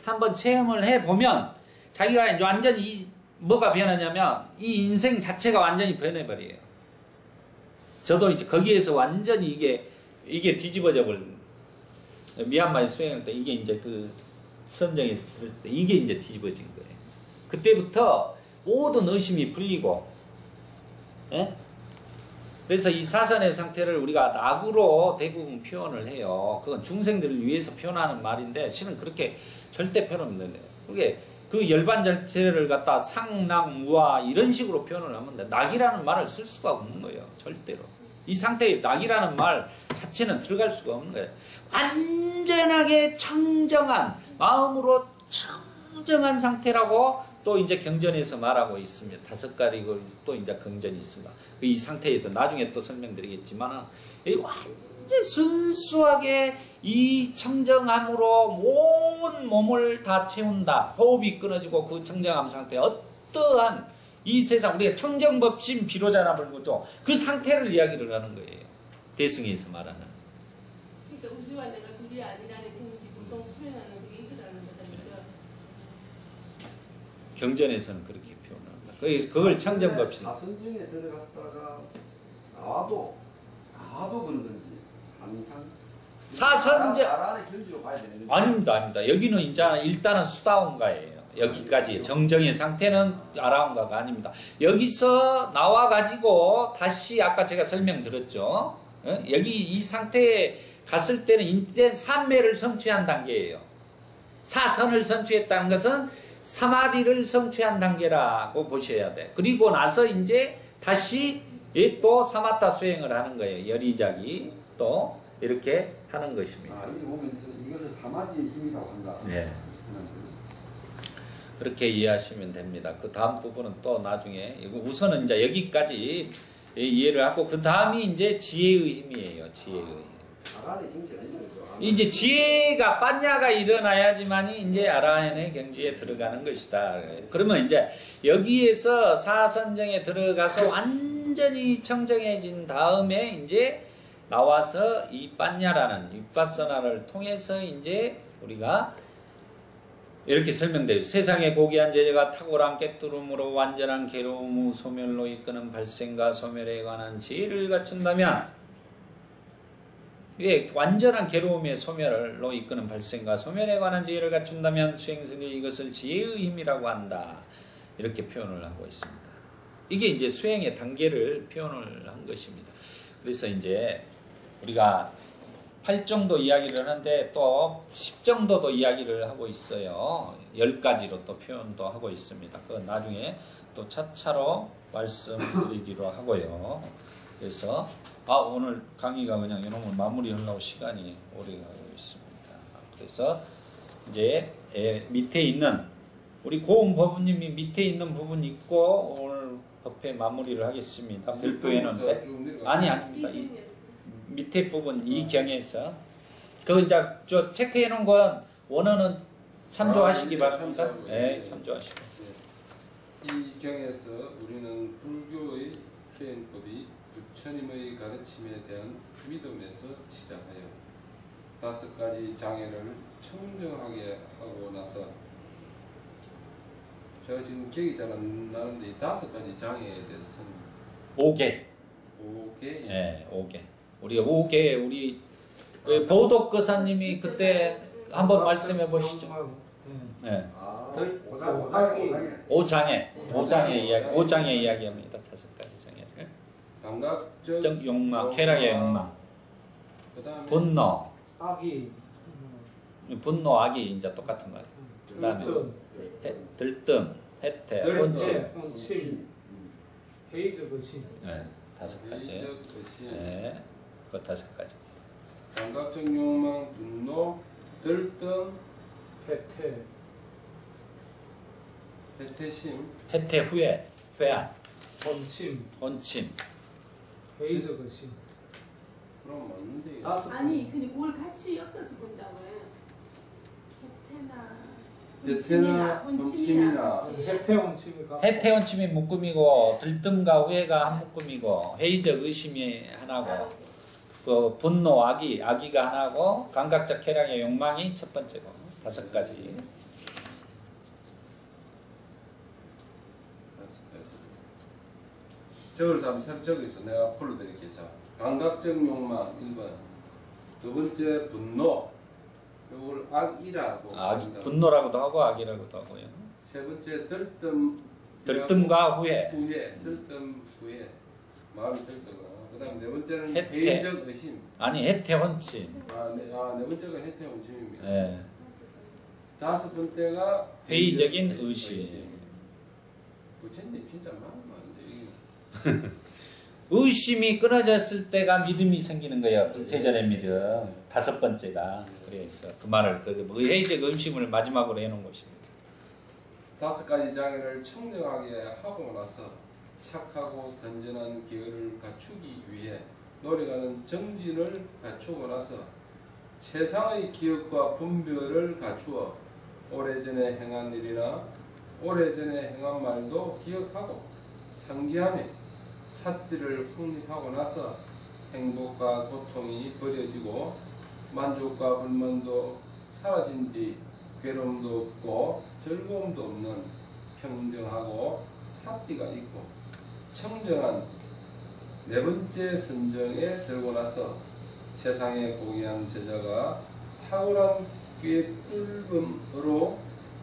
한번 체험을 해보면 자기가 이제 완전히 뭐가 변하냐면 이 인생 자체가 완전히 변해버려요. 저도 이제 거기에서 완전히 이게 뒤집어져 버린 미얀마에 수행할 때 이게 이제 그 선정에서 들을 때 이게 이제 뒤집어진 거예요. 그때부터 모든 의심이 풀리고, 예? 그래서 이 사선의 상태를 우리가 낙으로 대부분 표현을 해요. 그건 중생들을 위해서 표현하는 말인데 실은 그렇게 절대 표현은 안 돼요. 그게 그 열반 자체를 갖다 상낙무아 이런 식으로 표현을 하면 돼. 낙이라는 말을 쓸 수가 없는 거예요. 절대로. 이 상태에 낙이라는 말 자체는 들어갈 수가 없는 거예요. 완전하게 청정한 마음으로 청정한 상태라고 또 이제 경전에서 말하고 있습니다. 5가지고 또 이제 경전이 있습니다. 이 상태에도 나중에 또 설명드리겠지만 완전 순수하게 이 청정함으로 온 몸을 다 채운다. 호흡이 끊어지고 그 청정함 상태 어떠한 이 세상 우리가 청정법심 비로자람을 거죠. 그 상태를 이야기를 하는 거예요. 대승에서 말하는. 그러니까 우주와 내가 둘이 아니라는 경지 보통 표현하는 그게 이거라는 거다, 그죠? 경전에서는 그렇게 표현합니다. 그걸 청정법심. 사선정에 들어갔다가 나와도 그런 건지 항상 사선정 아란의 경지로 봐야 되는 건지. 아닙니다. 여기는 이제 일단은 수다원가예요. 여기까지 정정의 상태는 아라운가가 아닙니다. 여기서 나와가지고 다시 아까 제가 설명드렸죠. 여기 이 상태에 갔을 때는 인된 삼매를 성취한 단계예요. 사선을 성취했다는 것은 사마디를 성취한 단계라고 보셔야 돼. 그리고 나서 이제 다시 또 사마타 수행을 하는 거예요. 열이작이 또 이렇게 하는 것입니다. 이 보면서 이것을 사마디의 힘이라고 한다. 네. 그렇게 이해하시면 됩니다. 그 다음 부분은 또 나중에 우선은 이제 여기까지 이해를 하고 그 다음이 이제 지혜의 힘이에요. 지혜의 힘. 아란의 경지가 아니죠. 이제 지혜가 빠냐가 일어나야지만이 이제 아라한의 경지에 들어가는 것이다. 그러면 이제 여기에서 사선정에 들어가서 완전히 청정해진 다음에 이제 나와서 이 빠냐라는 위파사나를 통해서 이제 우리가 이렇게 설명돼요. 세상의 고귀한 제자가 탁월한 깨뚫음으로 완전한 괴로움 후 소멸로 이끄는 발생과 소멸에 관한 지혜를 갖춘다면 완전한 괴로움의 소멸로 이끄는 발생과 소멸에 관한 지혜를 갖춘다면 수행선이 이것을 지혜의 힘이라고 한다. 이렇게 표현을 하고 있습니다. 이게 이제 수행의 단계를 표현을 한 것입니다. 그래서 이제 우리가 8정도 이야기를 하는데 또 10정도도 이야기를 하고 있어요. 10가지로 또 표현도 하고 있습니다. 그건 나중에 또 차차로 말씀드리기로 하고요. 그래서 오늘 강의가 그냥 이놈을 마무리하려고 시간이 오래 가고 있습니다. 그래서 이제 밑에 있는 우리 고은 법부님이 밑에 있는 부분 있고 오늘 법회 마무리를 하겠습니다. 별표에는 아닙니다. 밑에 부분 이 경에서 그 이제 저 체크해 놓은 건 원어는 참조하시기 바랍니다. 네, 참조하시고. 이 경에서 우리는 불교의 수행법이 부처님의 가르침에 대한 믿음에서 시작하여 5가지 장애를 청정하게 하고 나서 제가 지금 기억이 잘 안 나는데 이 5가지 장애에 대해서는 5개. 5개? 네, 5개. 우리가 5개 우리 보독거사님이 그때 한번 말씀해 보시죠. 네. 5장의 이야기합니다. 5가지 장애를. 감각적 욕망, 쾌락의 욕망, 그다음에 분노, 악이 분노, 악이 이제 똑같은 말이에요. 그다음에 들뜸, 해태, 헌침, 헤이즈 거심. 네, 5가지. 네, 그 5가지. 감각적 욕망, 분노, 들뜸, 해태, 해태심, 해태 후에, 회한, 본침, 혼침. 회의적 의심. 그럼 맞는데. 다섯 아니 근데 그걸 같이 엮어서 본다고요. 해태나 혼침이나 해태 혼침이가 해태 혼침이 묶음이고 들뜸과 후회가 한 묶음이고 회의적 의심이 하나고 그 분노 악의가 하나고 감각적 쾌락의 욕망이 첫 번째고 5가지. 적을 사람 새로 적어 있어. 내가 풀어드릴게요. 자, 감각적 욕망 1번. 두 번째 분노. 이걸 악이라고. 합니다. 분노라고도 하고 악이라고도 하고요. 세 번째 들뜸. 들뜸과 후회. 들뜸 후회. 마음이 들뜨고. 그다음 네 번째는 해태. 회의적 의심. 아니 해태 혼침. 네 번째가 해태 혼침입니다. 예. 다섯 번째가 회의적인 의심. 부처님 진짜 많은데 의심이 끊어졌을 때가 믿음이 생기는 거예요. 불태전의 믿음. 5번째가. 그래서 그 말을 그 회의적 의심을 마지막으로 해놓은 것입니다. 5가지 장애를 청정하게 하고 나서 착하고 건전한 계율을 갖추기 위해 노력하는 정진을 갖추고 나서 세상의 기억과 분별을 갖추어 오래전에 행한 일이나 오래전에 행한 말도 기억하고 상기하며 삿들을 확립하고 나서 행복과 고통이 버려지고 만족과 불만도 사라진 뒤 괴로움도 없고 즐거움도 없는 평정하고 삿띠가 있고 청정한 네 번째 선정에 들고 나서 세상에 고귀한 제자가 탁월한 꾀뚫음으로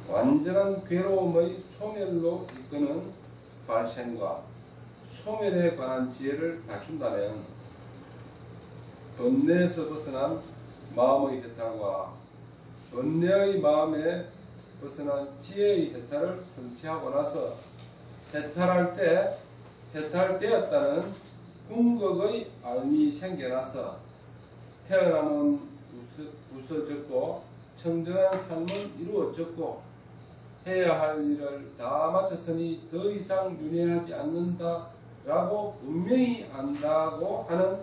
완전한 괴로움의 소멸로 이끄는 발생과 소멸에 관한 지혜를 갖춘다면 번뇌에서 벗어난 마음의 해탈과 번뇌의 마음에 벗어난 지혜의 해탈을 성취하고 나서 해탈되었다는 궁극의 알미 생겨나서 태어남은 웃어졌고 청정한 삶은 이루어졌고 해야 할 일을 다 마쳤으니 더 이상 윤회하지 않는다라고 분명히 안다고 하는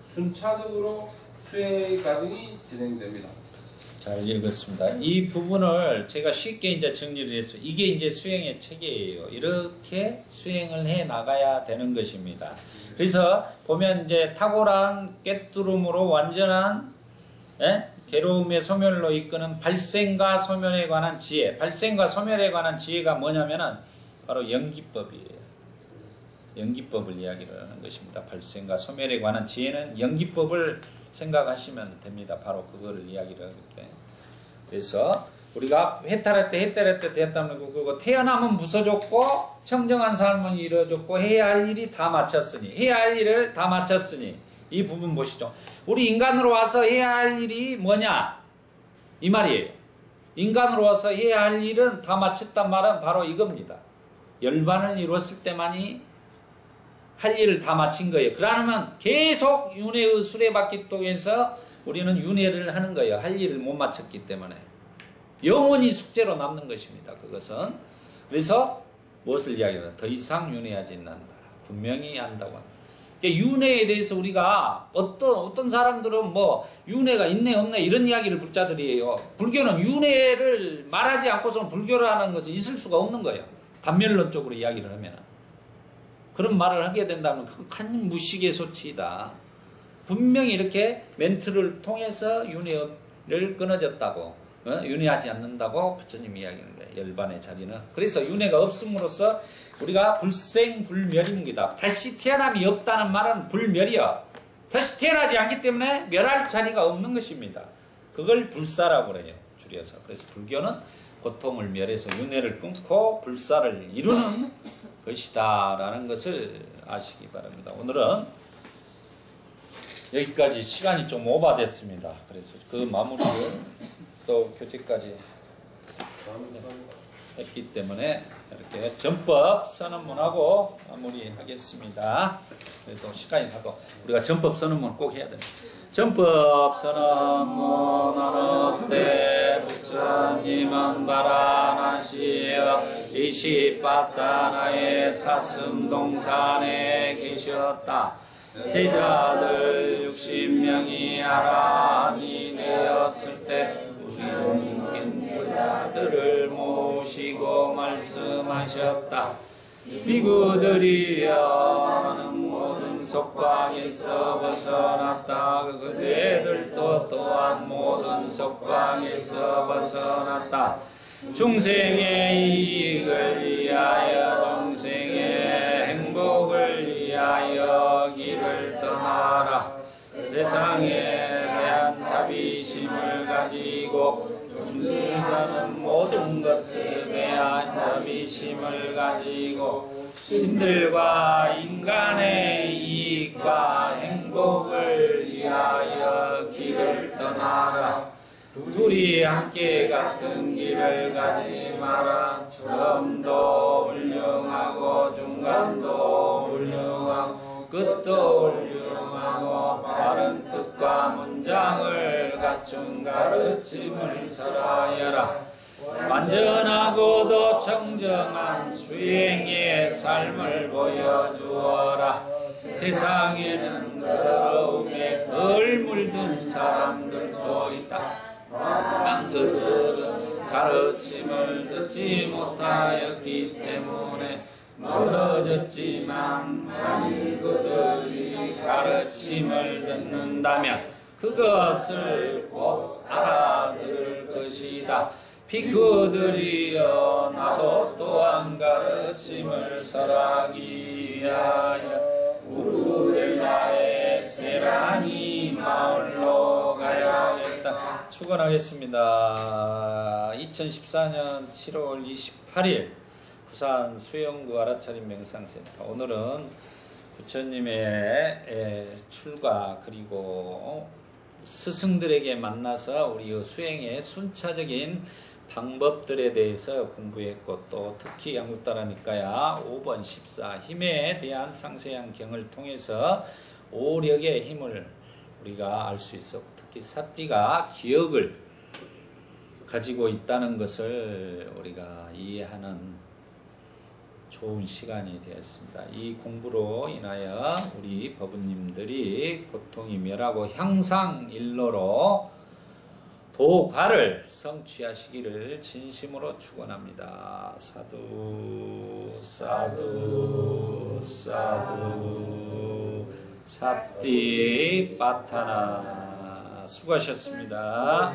순차적으로 수행의 과정이 진행됩니다. 잘 읽었습니다. 이 부분을 제가 쉽게 이제 정리를 했어요. 이게 이제 수행의 체계예요. 이렇게 수행을 해 나가야 되는 것입니다. 그래서 보면 이제 탁월한 꿰뚫음으로 완전한 괴로움의 소멸로 이끄는 발생과 소멸에 관한 지혜. 발생과 소멸에 관한 지혜가 뭐냐면은 바로 연기법이에요. 연기법을 이야기를 하는 것입니다. 발생과 소멸에 관한 지혜는 연기법을 생각하시면 됩니다. 바로 그거를 이야기를 하기 때문에. 그래서 우리가 해탈할 때 되었다는 거, 그리고 태어나면 무서졌고 청정한 삶은 이루어졌고 해야 할 일이 다 마쳤으니, 해야 할 일을 다 마쳤으니, 이 부분 보시죠. 우리 인간으로 와서 해야 할 일이 뭐냐? 이 말이에요. 인간으로 와서 해야 할 일은 다 마쳤단 말은 바로 이겁니다. 열반을 이루었을 때만이 할 일을 다 마친 거예요. 그러면 계속 윤회의 수레바퀴 통해서 우리는 윤회를 하는 거예요. 할 일을 못 마쳤기 때문에. 영원히 숙제로 남는 것입니다. 그것은. 그래서 무엇을 이야기하냐? 더 이상 윤회하지 않는다. 분명히 한다고 합니다. 윤회에 대해서 우리가 어떤 사람들은 뭐 윤회가 있네 없네 이런 이야기를 불자들이에요. 불교는 윤회를 말하지 않고서는 불교를 하는 것은 있을 수가 없는 거예요. 단면론적으로 이야기를 하면. 그런 말을 하게 된다면 큰 무식의 소치이다. 분명히 이렇게 멘트를 통해서 윤회를 끊어졌다고, 윤회하지 않는다고 부처님이 이야기하는 거예요. 열반의 자리는. 그래서 윤회가 없음으로써 우리가 불생불멸입니다. 다시 태어남이 없다는 말은 불멸이요. 다시 태어나지 않기 때문에 멸할 자리가 없는 것입니다. 그걸 불사라고 그래요. 줄여서. 그래서 불교는 고통을 멸해서 윤회를 끊고 불사를 이루는 것이다 라는 것을 아시기 바랍니다. 오늘은 여기까지 시간이 좀 오버됐습니다. 그래서 그 마무리를 또 교재까지 했기 때문에 이렇게 전법 선언문하고 마무리하겠습니다. 그래도 시간이 가도 우리가 전법 선언문 꼭 해야 됩니다. 전법 선언문 어느 때 부처님은 바라나시어 이 이시바타나의 사슴동산에 계셨다. 제자들 60명이 아란이 되었을 때 우리는 제자들을 모시고 말씀하셨다. 비구들이여 나는 모든 속박에서 벗어났다. 그대들도 또한 모든 속박에서 벗어났다. 중생의 이익을 위하여 중생의 행복을 위하여 길을 떠나라. 세상에 대한 자비심을 가지고 중생하는 모든 것에 대한 자비심을 가지고 신들과 인간의 이익과 행복을 위하여 길을 떠나라. 둘이 함께 같은 길을 가지 마라. 처음도 훌륭하고 중간도 훌륭하고 끝도 훌륭하고 바른 뜻과 문장을 갖춘 가르침을 설하여라. 완전하고도 청정한 수행의 삶을 보여주어라. 세상에는 더러움에 덜 물든 사람들도 있다. 그들은 가르침을 듣지 못하였기 때문에 멀어졌지만 만일 그들이 가르침을 듣는다면 그것을 곧 알아들을 것이다. 비크들이여 나도 또한 가르침을 설하기 위하여 우르엘라의 세라니 마을로 가야겠다. 축원하겠습니다. 2014년 7월 28일 부산 수영구 알아차림 명상센터. 오늘은 부처님의 출가 그리고 스승들에게 만나서 우리 수행의 순차적인 방법들에 대해서 공부했고 또 특히 양국다라니까야 5번 14 힘에 대한 상세한 경을 통해서 오력의 힘을 우리가 알 수 있었고 특히 사띠가 기억을 가지고 있다는 것을 우리가 이해하는 좋은 시간이 되었습니다. 이 공부로 인하여 우리 법부님들이 고통이 멸하고 향상일로로 도과를 성취하시기를 진심으로 축원합니다. 사두 사두 사두 사띠 빠타나. 수고하셨습니다.